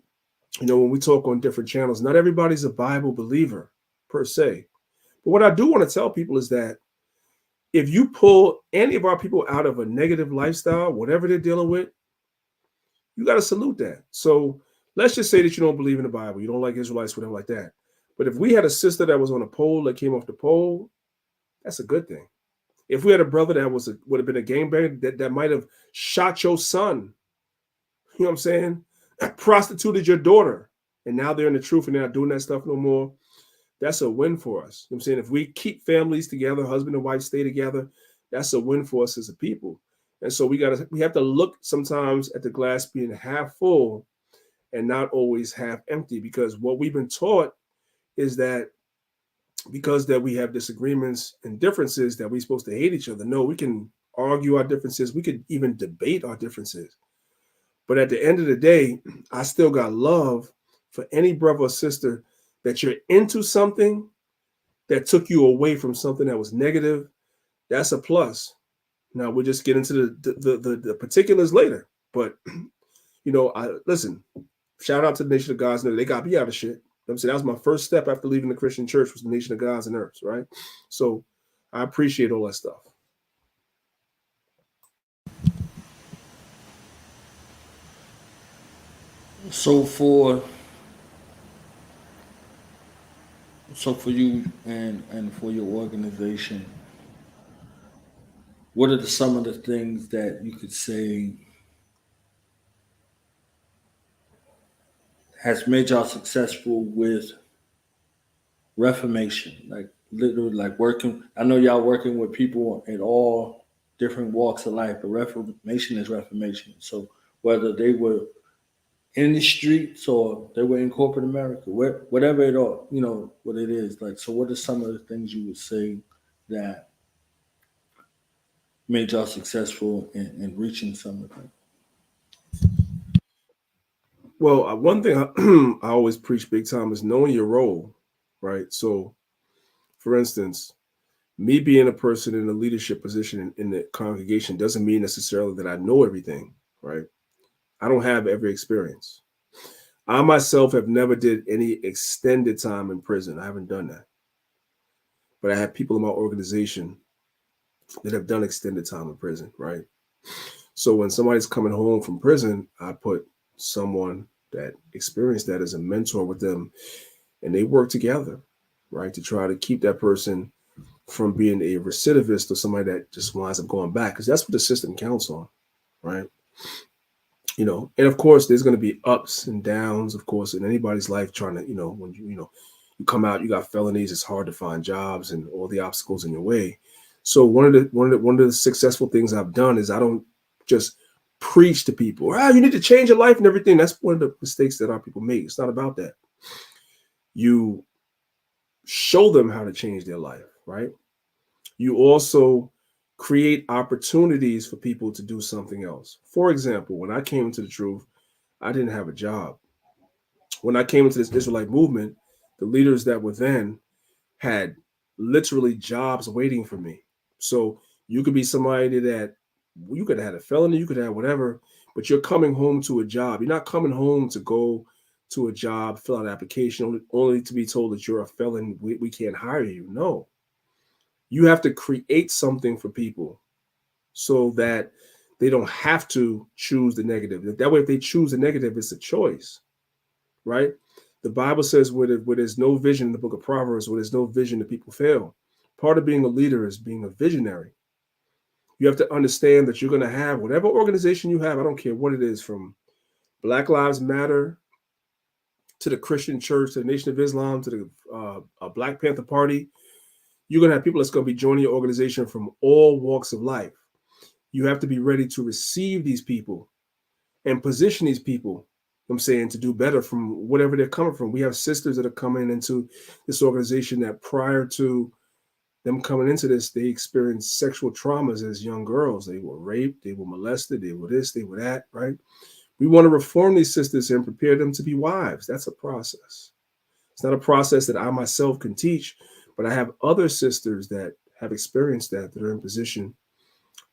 Speaker 4: when we talk on different channels, not everybody's a Bible believer per se. But what I do want to tell people is that if you pull any of our people out of a negative lifestyle, whatever they're dealing with, you got to salute that. So let's just say that you don't believe in the Bible, you don't like Israelites, whatever like that. But if we had a sister that was on a pole that came off the pole, that's a good thing. If we had a brother that would have been a gangbanger that might have shot your son, you know what I'm saying, prostituted your daughter, and now they're in the truth and they're not doing that stuff no more, that's a win for us. You know what I'm saying? If we keep families together, husband and wife stay together, that's a win for us as a people. And so we have to look sometimes at the glass being half full and not always half empty, because what we've been taught is that because that we have disagreements and differences that we're supposed to hate each other. No, we can argue our differences. We could even debate our differences. But at the end of the day, I still got love for any brother or sister that you're into something that took you away from something that was negative. That's a plus. Now we'll just get into the particulars later. But listen, shout out to the Nation of Gods. They got me out of shit. I'm saying that was my first step after leaving the Christian church, was the Nation of Gods and Earths, right? So I appreciate all that stuff.
Speaker 2: So for you and for your organization, what are some of the things that you could say has made y'all successful with reformation? Like literally, like working. I know y'all working with people in all different walks of life, but reformation is reformation. So whether they were in the streets or they were in corporate America, whatever it all, what it is. Like, so what are some of the things you would say that made y'all successful in reaching some of them?
Speaker 4: Well, one thing I always preach big time is knowing your role, right? So, for instance, me being a person in a leadership position in the congregation doesn't mean necessarily that I know everything, right? I don't have every experience. I myself have never did any extended time in prison. I haven't done that. But I have people in my organization that have done extended time in prison, right? So when somebody's coming home from prison, I put someone that experienced that as a mentor with them, and they work together, right, to try to keep that person from being a recidivist or somebody that just winds up going back, because that's what the system counts on, right? And of course, there's going to be ups and downs, of course, in anybody's life. Trying to, when you come out, you got felonies. It's hard to find jobs and all the obstacles in your way. So one of the successful things I've done is I don't just preach to people, you need to change your life and everything. That's one of the mistakes that our people make. It's not about that. You show them how to change their life, right? You also create opportunities for people to do something else. For example, when I came into the truth, I didn't have a job. When I came into this Israelite movement, the leaders that were then had literally jobs waiting for me. So you could be somebody that you could have had a felony, you could have whatever, but you're coming home to a job. You're not coming home to go to a job, fill out an application, only to be told that you're a felon. We can't hire you. No. You have to create something for people so that they don't have to choose the negative. That way, if they choose the negative, it's a choice, right? The Bible says where there's no vision, in the book of Proverbs, where there's no vision, the people fail. Part of being a leader is being a visionary. You have to understand that you're going to have whatever organization you have. I don't care what it is, from Black Lives Matter to the Christian Church, to the Nation of Islam, to the Black Panther Party. You're going to have people that's going to be joining your organization from all walks of life. You have to be ready to receive these people and position these people, I'm saying, to do better from whatever they're coming from. We have sisters that are coming into this organization that prior to them coming into this, they experienced sexual traumas as young girls. They were raped, they were molested, they were this, they were that, right? We want to reform these sisters and prepare them to be wives. That's a process. It's not a process that I myself can teach, But I have other sisters that have experienced that are in position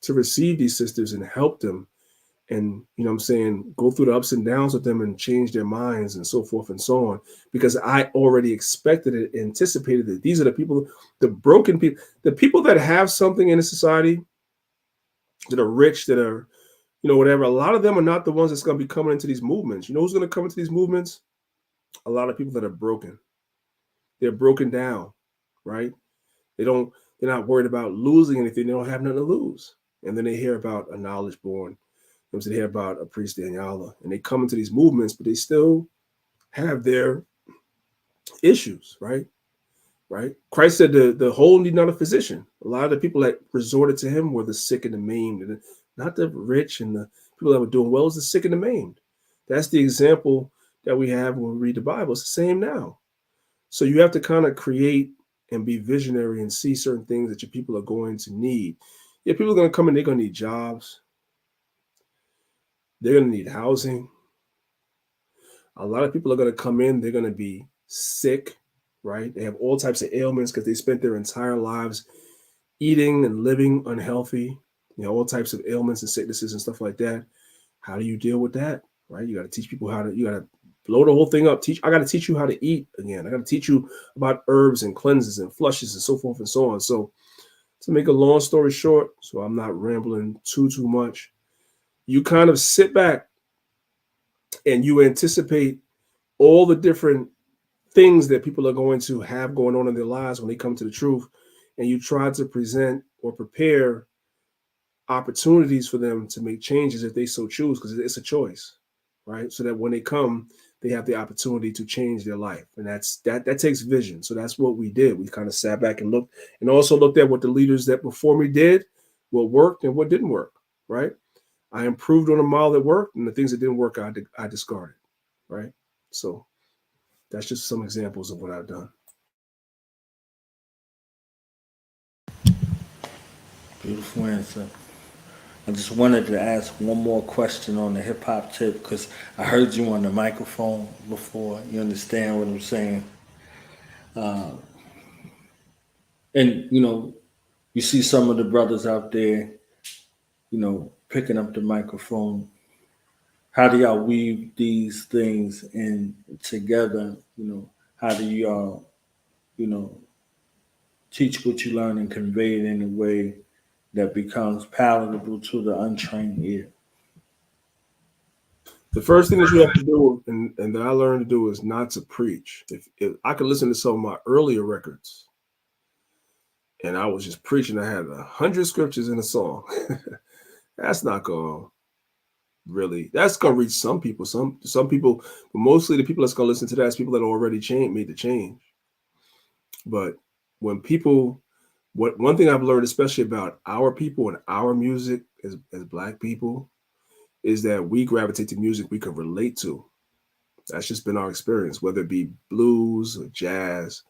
Speaker 4: to receive these sisters and help them, and go through the ups and downs with them and change their minds and so forth and so on, because I already expected it, anticipated that these are the people, the broken people, the people that have something in a society, that are rich, that are whatever. A lot of them are not the ones that's going to be coming into these movements. You know who's going to come into these movements? A lot of people that are broken. They're broken down, right? They're not worried about losing anything. They don't have nothing to lose. And then they hear about a knowledge born. They hear about a priest Danyaahla, and they come into these movements, but they still have their issues, right? Right. Christ said the whole need not a physician. A lot of the people that resorted to him were the sick and the maimed, and not the rich and the people that were doing well. Is the sick and the maimed. That's the example that we have when we read the Bible. It's the same now. So you have to kind of create and be visionary and see certain things that your people are going to need. Yeah, people are going to come in, they're going to need jobs. They're going to need housing. A lot of people are going to come in, they're going to be sick, right? They have all types of ailments because they spent their entire lives eating and living unhealthy, all types of ailments and sicknesses and stuff like that. How do you deal with that, right? You got to teach people you got to blow the whole thing up. I got to teach you how to eat again. I got to teach you about herbs and cleanses and flushes and so forth and so on. So to make a long story short, so I'm not rambling too much, you kind of sit back and you anticipate all the different things that people are going to have going on in their lives when they come to the truth, and you try to present or prepare opportunities for them to make changes if they so choose, because it's a choice, right? So that when they come, they have the opportunity to change their life, and that takes vision. So that's what we did. We kind of sat back and looked, and also looked at what the leaders that before me did, what worked and what didn't work, right? I improved on the model that worked, and the things that didn't work, I discarded, right? So that's just some examples of what I've done.
Speaker 2: Beautiful answer. I just wanted to ask one more question on the hip hop tip because I heard you on the microphone before. You understand what I'm saying? And you see some of the brothers out there, picking up the microphone. How do y'all weave these things in together? How do y'all, you know, teach what you learn and convey it in a way that becomes palatable to the untrained ear?
Speaker 4: The first thing that you have to do, and that I learned to do, is not to preach. If I could listen to some of my earlier records, and I was just preaching, I had 100 scriptures in a song. That's not going really. That's going to reach some people. Some people, but mostly the people that's going to listen to that is people that already made the change. But when people, one thing I've learned, especially about our people and our music as Black people, is that we gravitate to music we can relate to. That's just been our experience, whether it be blues or jazz,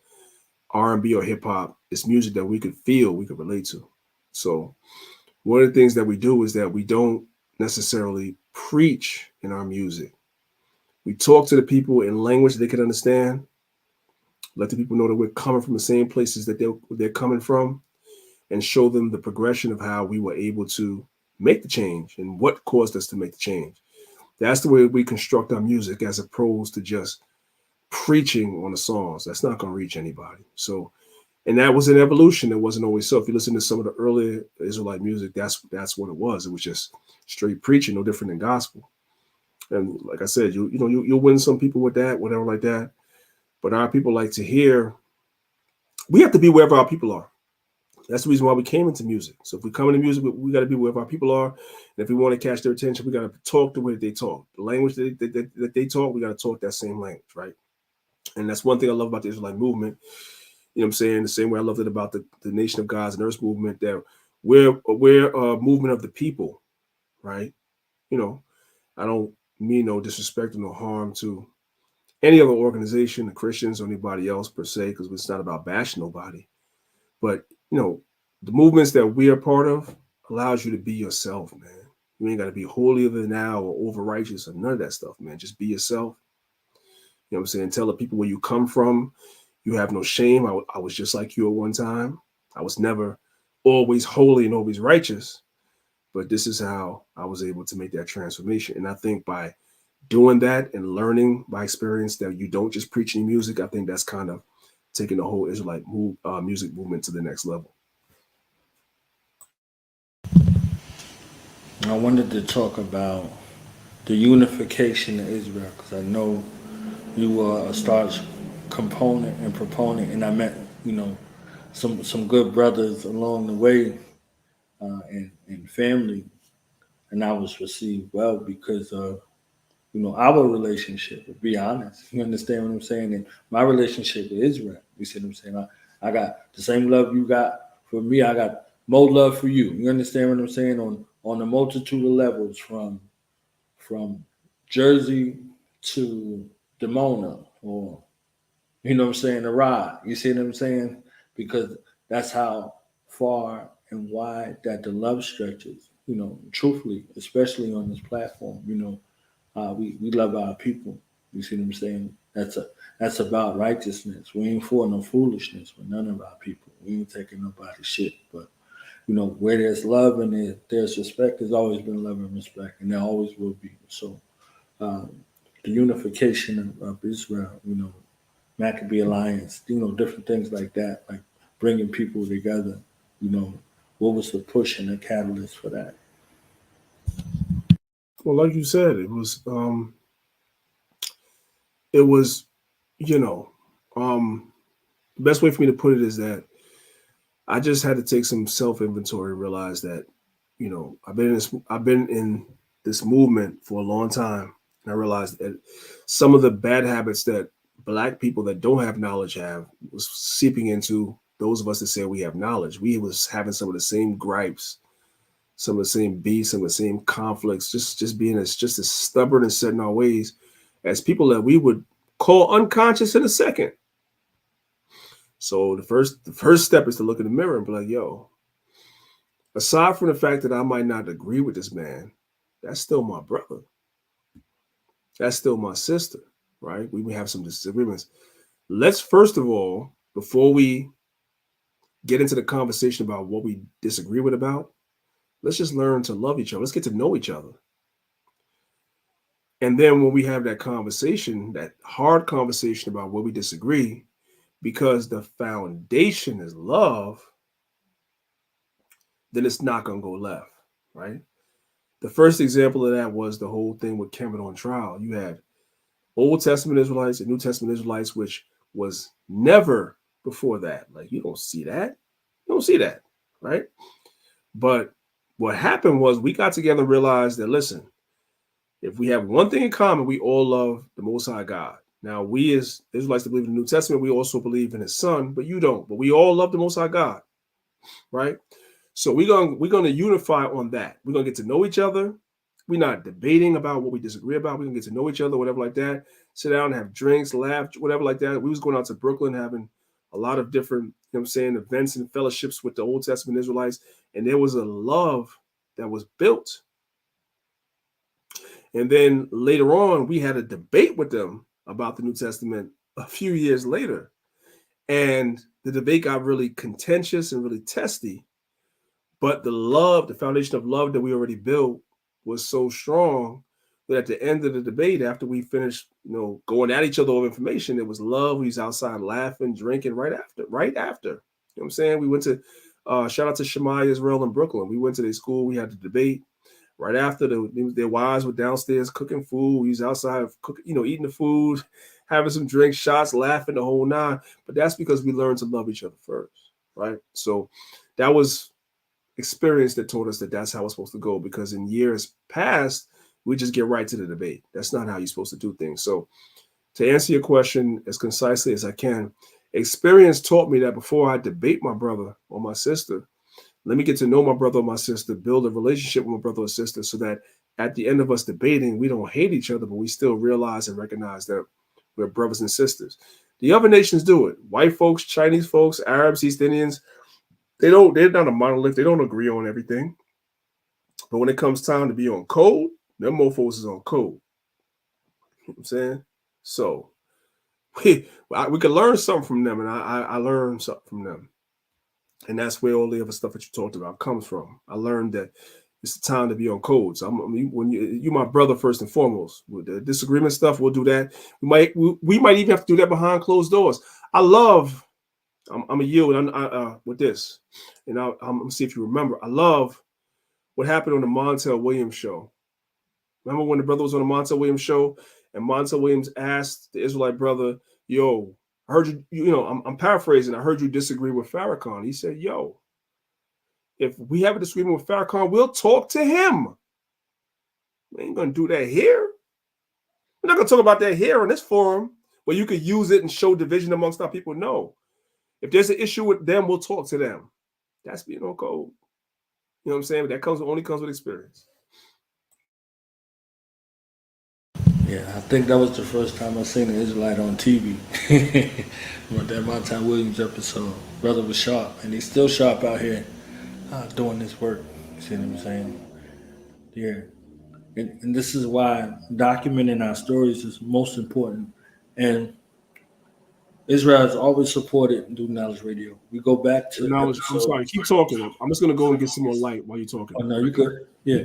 Speaker 4: R&B or hip hop. It's music that we could feel, we could relate to. So one of the things that we do is that we don't necessarily preach in our music. We talk to the people in language they can understand, let the people know that we're coming from the same places that they're coming from, and show them the progression of how we were able to make the change and what caused us to make the change. That's the way we construct our music, as opposed to just preaching on the songs. That's not going to reach anybody. So, and that was an evolution. It wasn't always so. If you listen to some of the earlier Israelite music, that's what it was. It was just straight preaching, no different than gospel. And like I said, you'll win some people with that, whatever like that. But our people like to hear. We have to be wherever our people are. That's the reason why we came into music. So if we come into music, we got to be wherever our people are. And if we want to catch their attention, we got to talk the way that they talk. The language that they talk, we got to talk that same language, right? And that's one thing I love about the Israelite movement. You know what I'm saying? The same way I loved it about the Nation of Gods and Earth movement, that we're a movement of the people, right? I don't mean no disrespect or no harm to any other organization, the Christians or anybody else per se, because it's not about bashing nobody. But, the movements that we are part of allows you to be yourself, man. You ain't got to be holier than thou or over righteous or none of that stuff, man. Just be yourself. You know what I'm saying? Tell the people where you come from. You have no shame. I was just like you at one time. I was never always holy and always righteous, but this is how I was able to make that transformation. And I think by doing that and learning by experience that you don't just preach in music, I think that's kind of taking the whole Israelite music movement to the next level.
Speaker 2: I wanted to talk about the unification of Israel because I know you were a staunch component and proponent, and I met some good brothers along the way and family, and I was received well because of our relationship. To be honest, you understand what I'm saying, and my relationship with Israel. You see what I'm saying? I got the same love you got for me. I got more love for you. You understand what I'm saying on a multitude of levels from Jersey to Demona or what I'm saying, the ride. You see what I'm saying? Because that's how far and wide that the love stretches, truthfully, especially on this platform, we love our people. You see what I'm saying? That's about righteousness. We ain't for no foolishness with none of our people. We ain't taking nobody's shit. But where there's love and there's respect, there's always been love and respect, and there always will be. So the unification of Israel, Maccabee Alliance, different things like that, like bringing people together. What was the push and the catalyst for that?
Speaker 4: Well, like you said, it was, you know, um, the best way for me to put it is that I just had to take some self inventory and realize that, I've been in this movement for a long time, and I realized that some of the bad habits that Black people that don't have knowledge have was seeping into those of us that say we have knowledge. We was having some of the same gripes, some of the same beefs, some of the same conflicts, just being as stubborn and set in our ways as people that we would call unconscious in a second. So the first step is to look in the mirror and be like, yo, aside from the fact that I might not agree with this man, that's still my brother. That's still my sister, right? We may have some disagreements. Let's first of all, before we get into the conversation about what we disagree with about, let's just learn to love each other. Let's get to know each other. And then when we have that conversation, that hard conversation about what we disagree, because the foundation is love, then it's not going to go left, right? The first example of that was the whole thing with Kevin on trial. You had Old Testament Israelites and New Testament Israelites, which was never before that. Like, you don't see that. You don't see that, right? But what happened was we got together and realized that, listen, if we have one thing in common, we all love the Most High God. Now, we as Israelites that believe in the New Testament, we also believe in His Son, but you don't. But we all love the Most High God, right? So we're gonna unify on that. We're gonna get to know each other. We're not debating about what we disagree about. We're gonna get to know each other, whatever like that. Sit down and have drinks, laugh, whatever like that. We was going out to Brooklyn having a lot of different, events and fellowships with the Old Testament Israelites, and there was a love that was built. And then later on, we had a debate with them about the New Testament a few years later. And the debate got really contentious and really testy. But the love, the foundation of love that we already built was so strong that at the end of the debate, after we finished, going at each other over information, it was love. We was outside laughing, drinking right after. You know what I'm saying? We went to, shout out to Shemai Israel in Brooklyn. We went to their school. We had the debate. Right after, their wives were downstairs cooking food. We was outside cooking, eating the food, having some drinks, shots, laughing, the whole nine. But that's because we learned to love each other first, right? So that was experience that told us that that's how it's supposed to go, because in years past, we just get right to the debate. That's not how you're supposed to do things. So to answer your question as concisely as I can, experience taught me that before I debate my brother or my sister, let me get to know my brother or my sister, build a relationship with my brother or sister, so that at the end of us debating, we don't hate each other, but we still realize and recognize that we're brothers and sisters. The other nations do it. White folks, Chinese folks, Arabs, East Indians, they're not a monolith. They don't agree on everything. But when it comes time to be on code, them mofos is on code. You know what I'm saying? So we could learn something from them, and I learned something from them, and that's where all the other stuff that you talked about comes from. I learned that it's the time to be on codes. When you my brother first and foremost. With the disagreement stuff, we'll do that. We might even have to do that behind closed doors. I love. I'm a yield with this, and I'm gonna see if you remember. I love what happened on the Montel Williams show. Remember when the brother was on the Montel Williams show, and Montel Williams asked the Israelite brother, "Yo, I heard you. I'm paraphrasing. I heard you disagree with Farrakhan." He said, "Yo, if we have a disagreement with Farrakhan, we'll talk to him. We ain't gonna do that here. We're not gonna talk about that here in this forum where you could use it and show division amongst our people. No, if there's an issue with them, we'll talk to them. That's being on code. You know what I'm saying? But that only comes with experience."
Speaker 2: Yeah, I think that was the first time I seen an Israelite on TV. With that Montel Williams episode. Brother was sharp, and he's still sharp out here doing this work. You see what I'm saying? Yeah. And this is why documenting our stories is most important. And Israel has always supported New Knowledge Radio. We go back to
Speaker 4: Now, I'm
Speaker 2: episode.
Speaker 4: sorry. Keep talking. I'm just gonna go and get some more light while you're talking.
Speaker 2: Oh no, you could. Yeah.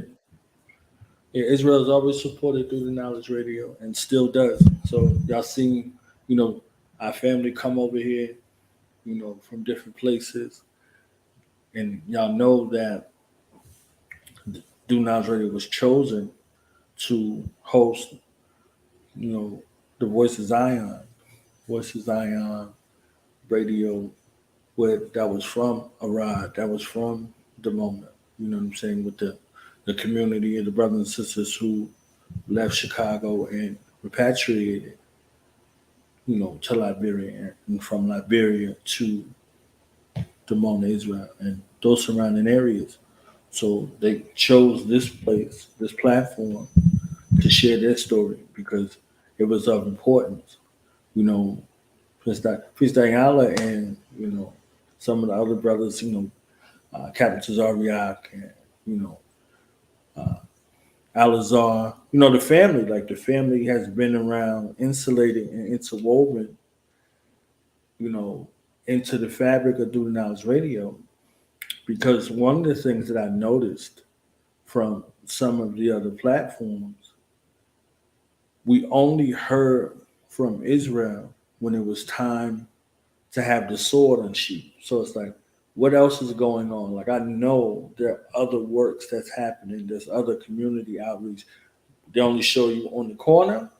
Speaker 2: Yeah, Israel has always supported through the Knowledge Radio and still does. So y'all seen, our family come over here, from different places, and y'all know that Do Knowledge Radio was chosen to host, the Voice of Zion radio, that was from Arad, that was from the moment. You know what I'm saying, with the community and the brothers and sisters who left Chicago and repatriated, to Liberia, and from Liberia to Dimona, Israel, and those surrounding areas. So they chose this place, this platform, to share their story because it was of importance. You know, Priest Danyaahla and, some of the other brothers, Captain Tazariak and, you know, Alazar, the family has been around, insulated and interwoven, you know, into the fabric of Do Knowledge Radio. Because one of the things that I noticed from some of the other platforms, we only heard from Israel when it was time to have the sword unsheathed. So it's like, what else is going on? Like, I know there are other works that's happening. There's other community outreach. They only show you on the corner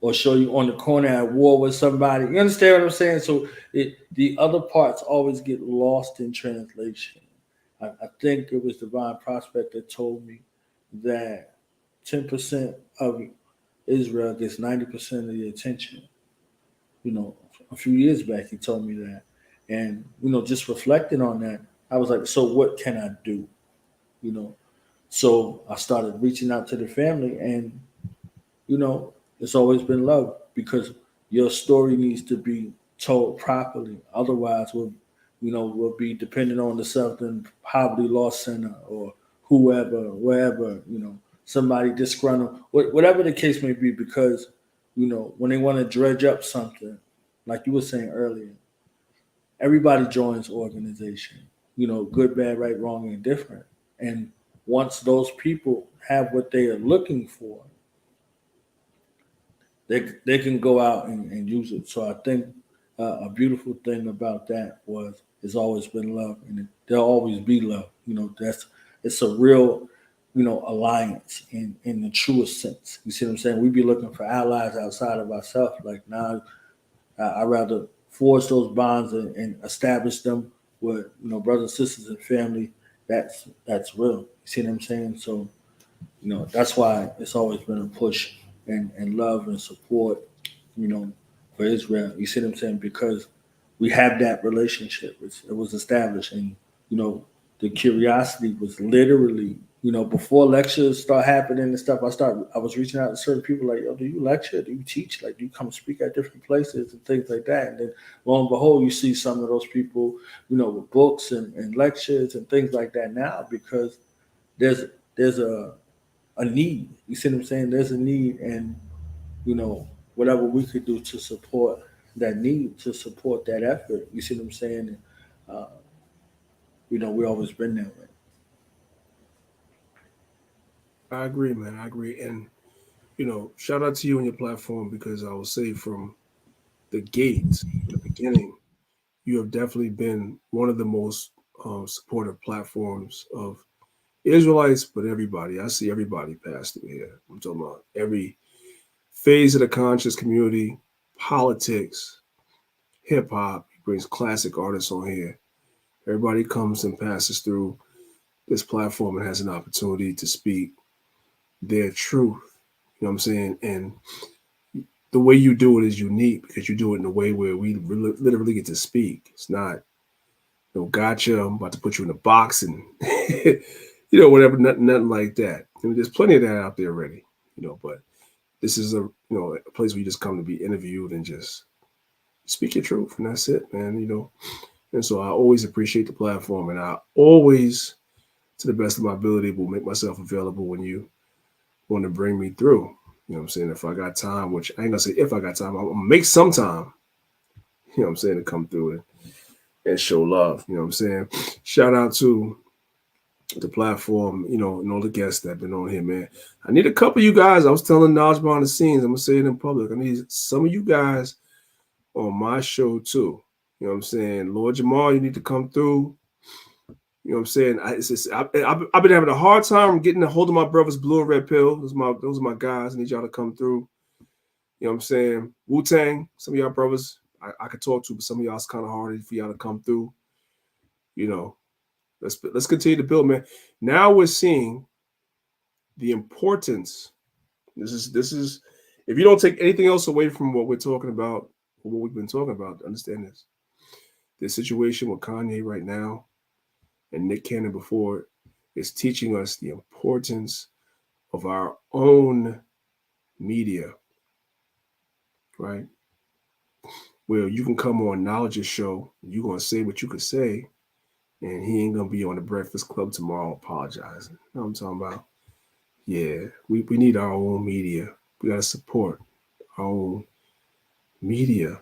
Speaker 2: or show you on the corner at war with somebody. You understand what I'm saying? So the other parts always get lost in translation. I think it was Divine Prospect that told me that 10% of Israel gets 90% of the attention. A few years back, he told me that. And, just reflecting on that, I was like, so what can I do? You know, so I started reaching out to the family, and, it's always been love because your story needs to be told properly. Otherwise, we'll be dependent on the Southern Poverty Law Center or whoever, wherever, somebody disgruntled, whatever the case may be, because, when they want to dredge up something, like you were saying earlier, everybody joins organization, good, bad, right, wrong, and different. And once those people have what they are looking for, they can go out and use it. So I think a beautiful thing about that was it's always been love, and there'll always be love. It's a real, alliance in the truest sense. You see what I'm saying? We be looking for allies outside of ourselves. Like, now, I rather forge those bonds and establish them with, brothers and sisters and family. That's real. You see what I'm saying? So, that's why it's always been a push and love and support, for Israel. You see what I'm saying? Because we have that relationship. It was established, and the curiosity was literally, before lectures start happening and stuff. I was reaching out to certain people like, yo, do you lecture? Do you teach? Like, do you come speak at different places and things like that? And then lo and behold, you see some of those people, with books and lectures and things like that now, because there's a need. You see what I'm saying? There's a need, and whatever we could do to support that need to support that effort. You see what I'm saying? And, we always been that way.
Speaker 4: I agree, man. I agree. And, shout out to you and your platform, because I will say from the gate, from the beginning, you have definitely been one of the most supportive platforms of Israelites, but everybody. I see everybody pass through here. I'm talking about every phase of the conscious community, politics, hip hop. He brings classic artists on here. Everybody comes and passes through this platform and has an opportunity to speak their truth. You know what I'm saying? And the way you do it is unique, because you do it in a way where we literally get to speak. It's not, gotcha, I'm about to put you in a box and, whatever, nothing like that. I mean, there's plenty of that out there already, but this is a place where you just come to be interviewed and just speak your truth. And that's it, man, And so I always appreciate the platform, and I always, to the best of my ability, will make myself available when you want to bring me through. You know what I'm saying? If I got time, which I ain't gonna say if I got time, I'm gonna make some time, what I'm saying, to come through and show love. You know what I'm saying? Shout out to the platform, and all the guests that have been on here, man. I need a couple of you guys. I was telling Knowledge behind the scenes, I'm gonna say it in public. I need some of you guys on my show too. You know what I'm saying? Lord Jamal, you need to come through. You know what I'm saying? I've been having a hard time getting a hold of my brother's blue and red pill. Those are my guys. I need y'all to come through. You know what I'm saying? Wu-Tang, some of y'all brothers I could talk to, but some of y'all it's kind of hard for y'all to come through. Let's continue to build, man. Now we're seeing the importance. This is if you don't take anything else away from what we're talking about, or what we've been talking about, understand this. This situation with Kanye right now and Nick Cannon before is teaching us the importance of our own media, right? Where you can come on Knowledge's show, you're going to say what you could say, and he ain't going to be on the Breakfast Club tomorrow apologizing. You know what I'm talking about? Yeah, we need our own media. We got to support our own media.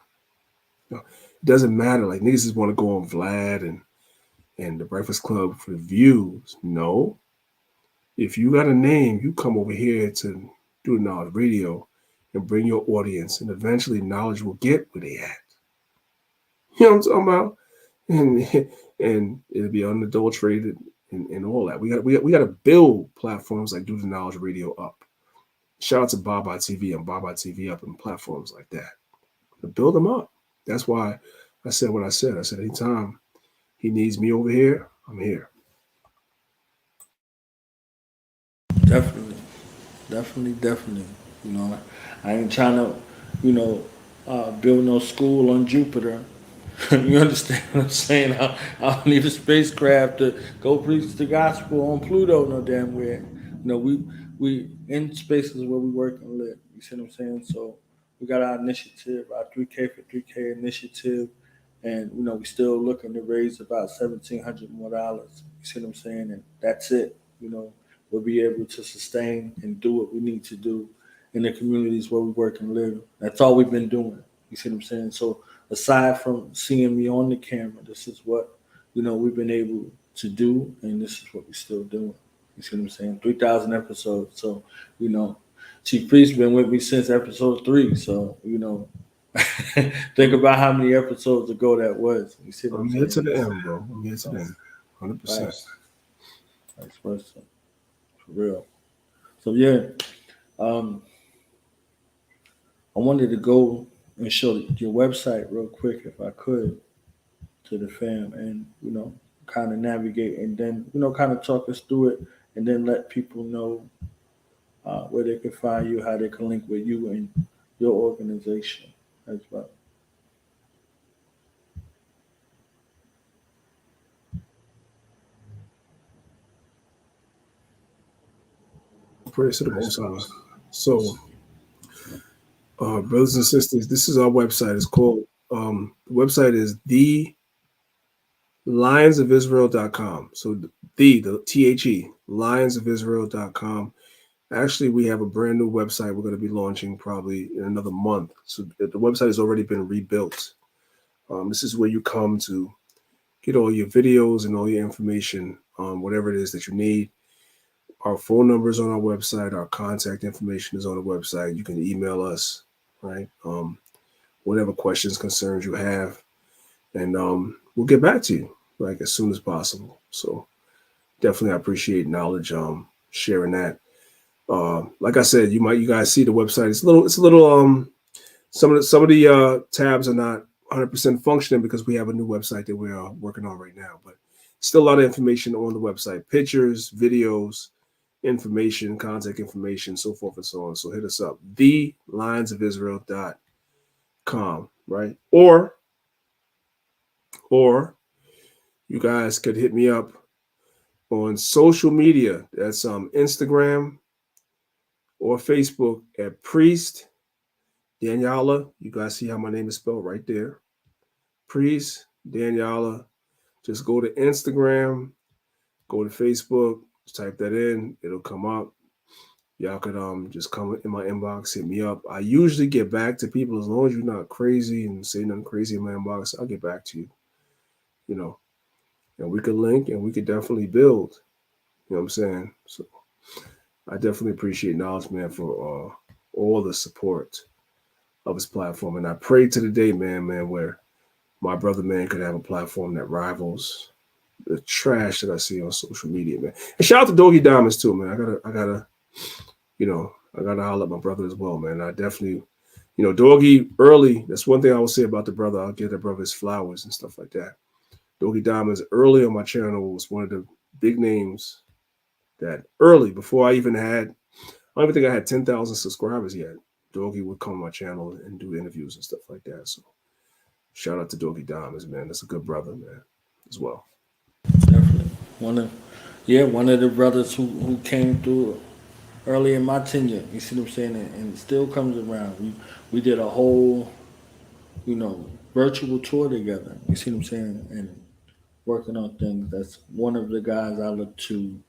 Speaker 4: It doesn't matter. Like, niggas just want to go on Vlad and the Breakfast Club for the views. No. If you got a name, you come over here to do Knowledge Radio and bring your audience, and eventually Knowledge will get where they at. You know what I'm talking about? And it'll be unadulterated and all that. We got to build platforms like Do the Knowledge Radio up. Shout out to Baba TV and Baba TV Up and platforms like that. To build them up. That's why I said what I said. I said anytime he needs me over here, I'm here.
Speaker 2: Definitely. I ain't trying to, build no school on Jupiter. You understand what I'm saying? I don't need a spacecraft to go preach the gospel on Pluto no damn way. We in spaces where we work and live. You see what I'm saying? So we got our initiative, our 3K for 3K initiative, and we still looking to raise about $1,700 more. You see what I'm saying? And that's it. We'll be able to sustain and do what we need to do in the communities where we work and live. That's all we've been doing. You see what I'm saying? So aside from seeing me on the camera, this is what we've been able to do, and this is what we're still doing. You see what I'm saying? 3,000 episodes. So Chief Priest been with me since episode 3. So think about how many episodes ago that was. You see what I'm saying?
Speaker 4: Here to the end, bro. I'm here to the end. 100%.
Speaker 2: Vice versa. For real. So yeah, I wanted to go and show your website real quick, if I could, to the fam, and kind of navigate, and then kind of talk us through it, and then let people know where they can find you, how they can link with you and your organization as well.
Speaker 4: Praise to the Most High. So, brothers and sisters, this is our website. It's called, the website is thelionsofisrael.com. So the THE, lionsofisrael.com. Actually, we have a brand new website we're going to be launching probably in another month. So the website has already been rebuilt. This is where you come to get all your videos and all your information on whatever it is that you need. Our phone number is on our website. Our contact information is on the website. You can email us, right? Whatever questions, concerns you have, and we'll get back to you like as soon as possible. So definitely, I appreciate knowledge sharing that. Like I said, you guys see the website. It's a little some of the tabs are not 100% functioning because we have a new website that we are working on right now. But still a lot of information on the website: pictures, videos, information, contact information, so forth and so on. So hit us up, thelionsofisrael.com, right? Or you guys could hit me up on social media. That's Instagram or Facebook at Priest Danyaahla. You guys see how my name is spelled right there. Priest Danyaahla. Just go to Instagram, go to Facebook, just type that in, it'll come up. Y'all could just come in my inbox, hit me up. I usually get back to people as long as you're not crazy and say nothing crazy in my inbox. I'll get back to you, you know, and we could link and we could definitely build. You know what I'm saying? So I definitely appreciate Knowledge Man for all the support of his platform, and I pray to the day, man, where my brother man could have a platform that rivals the trash that I see on social media, man. And shout out to Doggy Diamonds too, man. I gotta holler at my brother as well, man. I definitely, Doggy early. That's one thing I will say about the brother. I'll give the brother his flowers and stuff like that. Doggy Diamonds early on my channel was one of the big names that early before I don't even think I had 10,000 subscribers yet. Doggy would come on my channel and do interviews and stuff like that. So shout out to Doggy Diamonds, man. That's a good brother, man, as well.
Speaker 2: Definitely one of the brothers who came through early in my tenure. You see what I'm saying, and it still comes around. We did a whole virtual tour together. You see what I'm saying, and working on things. That's one of the guys I look to.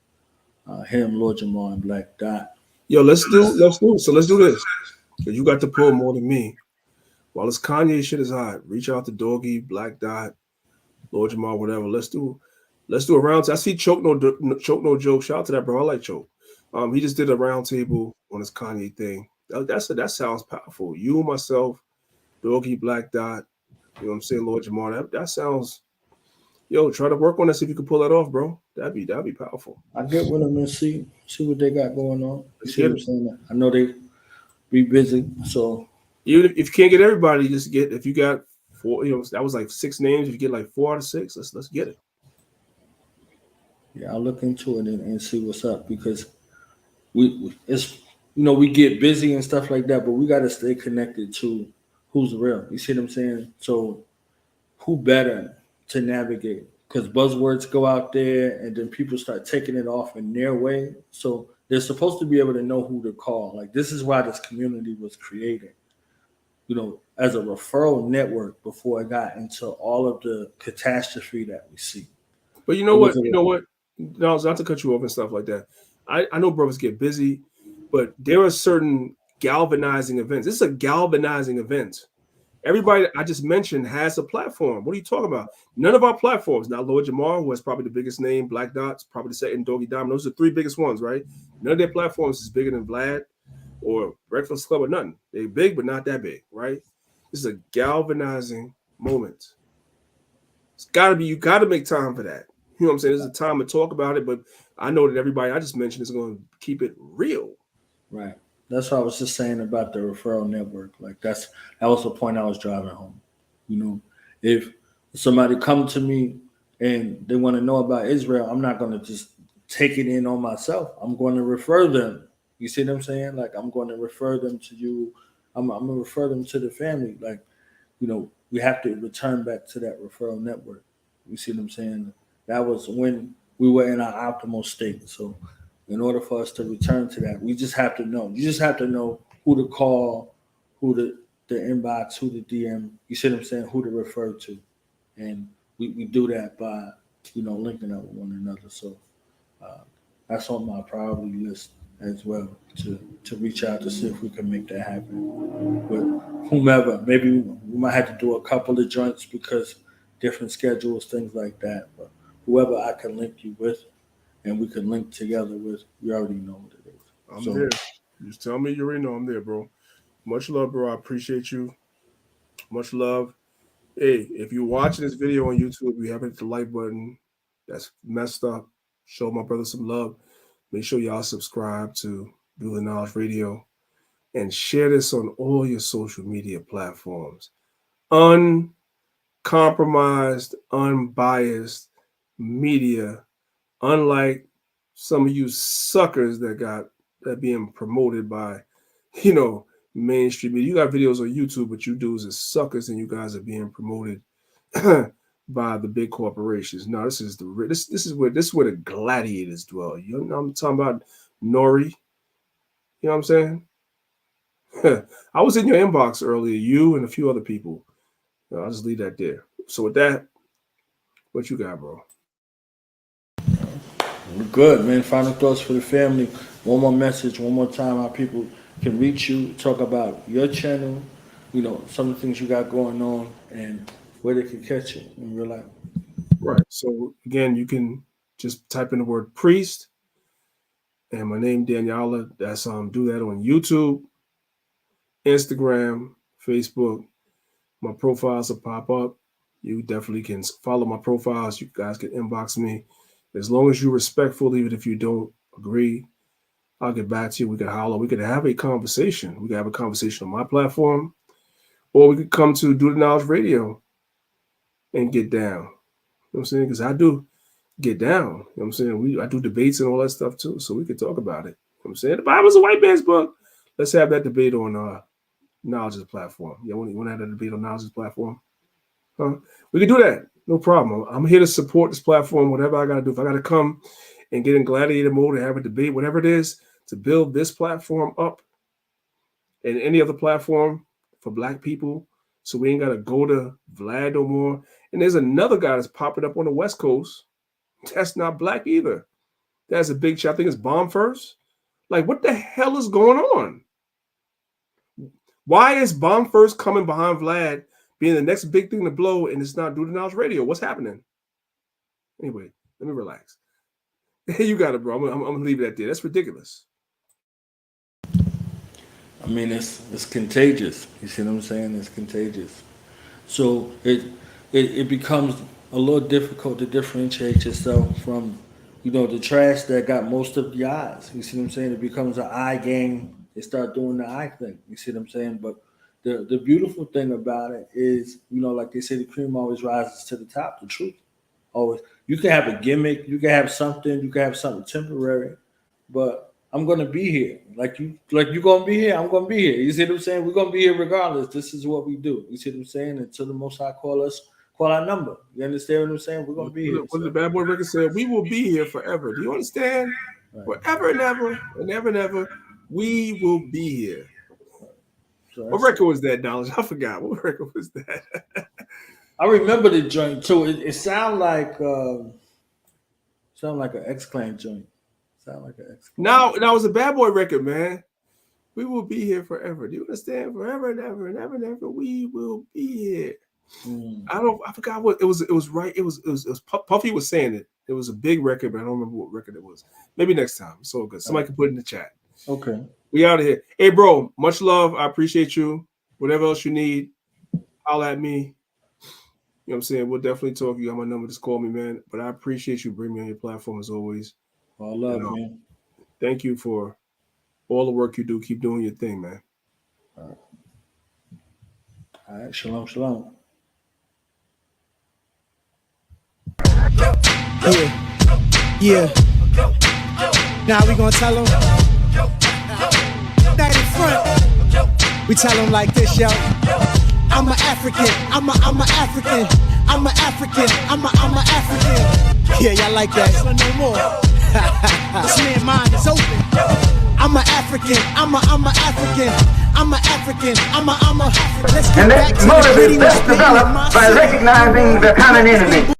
Speaker 2: Him, Lord Jamal, and Black Dot.
Speaker 4: Yo, let's do this. Because you got to pull more than me. While this Kanye shit is hot, reach out to Doggy, Black Dot, Lord Jamal, whatever. Let's do a round. I see Choke no joke. Shout out to that bro. I like Choke. He just did a round table on his Kanye thing. That sounds powerful. You, myself, Doggy, Black Dot. You know what I'm saying, Lord Jamal. That sounds. Yo, try to work on that. See if you can pull that off, bro. That'd be powerful.
Speaker 2: I get with them and see what they got going on. You
Speaker 4: Let's
Speaker 2: see
Speaker 4: get
Speaker 2: what I'm
Speaker 4: it.
Speaker 2: saying? I know they be busy, so
Speaker 4: Even if you can't get everybody, just get if you got four. That was like six names. If you get like 4 out of 6, let's get it.
Speaker 2: yeah, I'll look into it and see what's up because it's we get busy and stuff like that, but we got to stay connected to who's real. You see what I'm saying? So who better to navigate? Because buzzwords go out there, and then people start taking it off in their way. So they're supposed to be able to know who to call. Like this is why this community was created. As a referral network before it got into all of the catastrophe that we see.
Speaker 4: But you
Speaker 2: It
Speaker 4: know
Speaker 2: was
Speaker 4: what?
Speaker 2: a
Speaker 4: You know what? No, not to cut you off and stuff like that. I know brothers get busy, but there are certain galvanizing events. This is a galvanizing event. Everybody I just mentioned has a platform. What are you talking about? None of our platforms. Now, Lord Jamar, who has probably the biggest name, Black Dots, probably the second, Doggy Diamond. Those are the three biggest ones, right? None of their platforms is bigger than Vlad or Breakfast Club or nothing. They're big, but not that big, right? This is a galvanizing moment. You gotta make time for that. You know what I'm saying? There's a time to talk about it, but I know that everybody I just mentioned is going to keep it real.
Speaker 2: Right. That's what I was just saying about the referral network. Like that was the point I was driving home. If somebody come to me and they want to know about Israel, I'm not going to just take it in on myself. I'm going to refer them. You see what I'm saying? Like I'm going to refer them to you. I'm going to refer them to the family. Like we have to return back to that referral network. You see what I'm saying? That was when we were in our optimal state. So in order for us to return to that, we just have to know. You just have to know who to call, who the inbox, who to DM. You see what I'm saying? Who to refer to, and we do that by linking up with one another. So uh, that's on my priority list. as well to reach out to see if we can make that happen with whomever. Maybe we might have to do a couple of joints because different schedules, things like that. But whoever I can link you with, and we can link together with, you already know what it is.
Speaker 4: I'm there. Just tell me you already know I'm there, bro. Much love, bro. I appreciate you. Much love. Hey, if you're watching this video on YouTube, you haven't hit the like button. That's messed up. Show my brother some love. Make sure y'all subscribe to Do the Knowledge Radio and share this on all your social media platforms. Uncompromised, unbiased media, unlike some of you suckers that being promoted by, mainstream media. You got videos on YouTube, but you dudes are suckers, and you guys are being promoted by the big corporations. No, this is where the gladiators dwell. You know, I'm talking about Nori. You know what I'm saying? I was in your inbox earlier, you and a few other people. I'll just leave that there. So with that, what you got, bro?
Speaker 2: We're good, man. Final thoughts for the family. One more message, one more time, how people can reach you, talk about your channel, some of the things you got going on, and where they can catch you in real life.
Speaker 4: Right. So again, you can just type in the word priest and my name, Danyaahla. That's do that on YouTube, Instagram, Facebook. My profiles will pop up. You definitely can follow my profiles. You guys can inbox me. As long as you're respectful, even if you don't agree, I'll get back to you. We can holler. We could have a conversation. We can have a conversation on my platform, or we could come to Do the Knowledge Radio and get down. You know what I'm saying? Because I do get down. You know what I'm saying? I do debates and all that stuff too, so we could talk about it. You know what I'm saying? The Bible's a white man's book. Let's have that debate on Knowledge's platform. You want to have that debate on Knowledge's platform? We can do that. No problem. I'm here to support this platform, whatever I got to do. If I got to come and get in gladiator mode and have a debate, whatever it is, to build this platform up and any other platform for Black people, so we ain't got to go to Vlad no more. And there's another guy that's popping up on the West Coast that's not Black either. That's a big shot. I think it's Bomb First. Like, what the hell is going on? Why is Bomb First coming behind Vlad, being the next big thing to blow, and it's not Do the Knowledge Radio? What's happening? Anyway, let me relax. You got it, bro. I'm going to leave it at there. That's ridiculous.
Speaker 2: I mean, it's contagious. You see what I'm saying? It's contagious. So it becomes a little difficult to differentiate yourself from, the trash that got most of the eyes. You see what I'm saying? It becomes an eye game. They start doing the eye thing. You see what I'm saying? But the beautiful thing about it is, like they say, the cream always rises to the top. The truth always. You can have a gimmick. You can have something temporary, but I'm gonna be here. Like you gonna be here. I'm gonna be here. You see what I'm saying? We're gonna be here regardless. This is what we do. You see what I'm saying? Until the Most High call our number. You understand what I'm saying? We're gonna be here.
Speaker 4: What the Bad Boy record said, we will be here forever. Do you understand? Right. Forever and ever and ever and ever, we will be here. So what record was that, Knowledge? I forgot. What record was that?
Speaker 2: I remember the joint too. It sounded like an X-Clan joint.
Speaker 4: Now it was a Bad Boy record, man. We will be here forever. Do you understand? Forever and ever and ever and ever, we will be here. I forgot what it was. It was right. It was Puffy was saying it. It was a big record, but I don't remember what record it was. Maybe next time. It's all good. Somebody can put it in the chat.
Speaker 2: Okay.
Speaker 4: We out of here. Hey, bro, much love. I appreciate you. Whatever else you need, holler at me. You know what I'm saying? We'll definitely talk. You got my number. Just call me, man. But I appreciate you bringing me on your platform as always.
Speaker 2: All love, man.
Speaker 4: Thank you for all the work you do. Keep doing your thing, man.
Speaker 2: All right. Shalom, shalom.
Speaker 1: Yeah. Now we gonna tell them. That in front. We tell them like this, yo. I'm an African. I'm a African. I'm an African. I'm a African. Yeah, y'all like that? No more. This man's mind is open. I'm an African. I'm a African. I'm an African. I'm a. Let's get back to the gritty.
Speaker 5: Motive is best developed by recognizing the common enemy.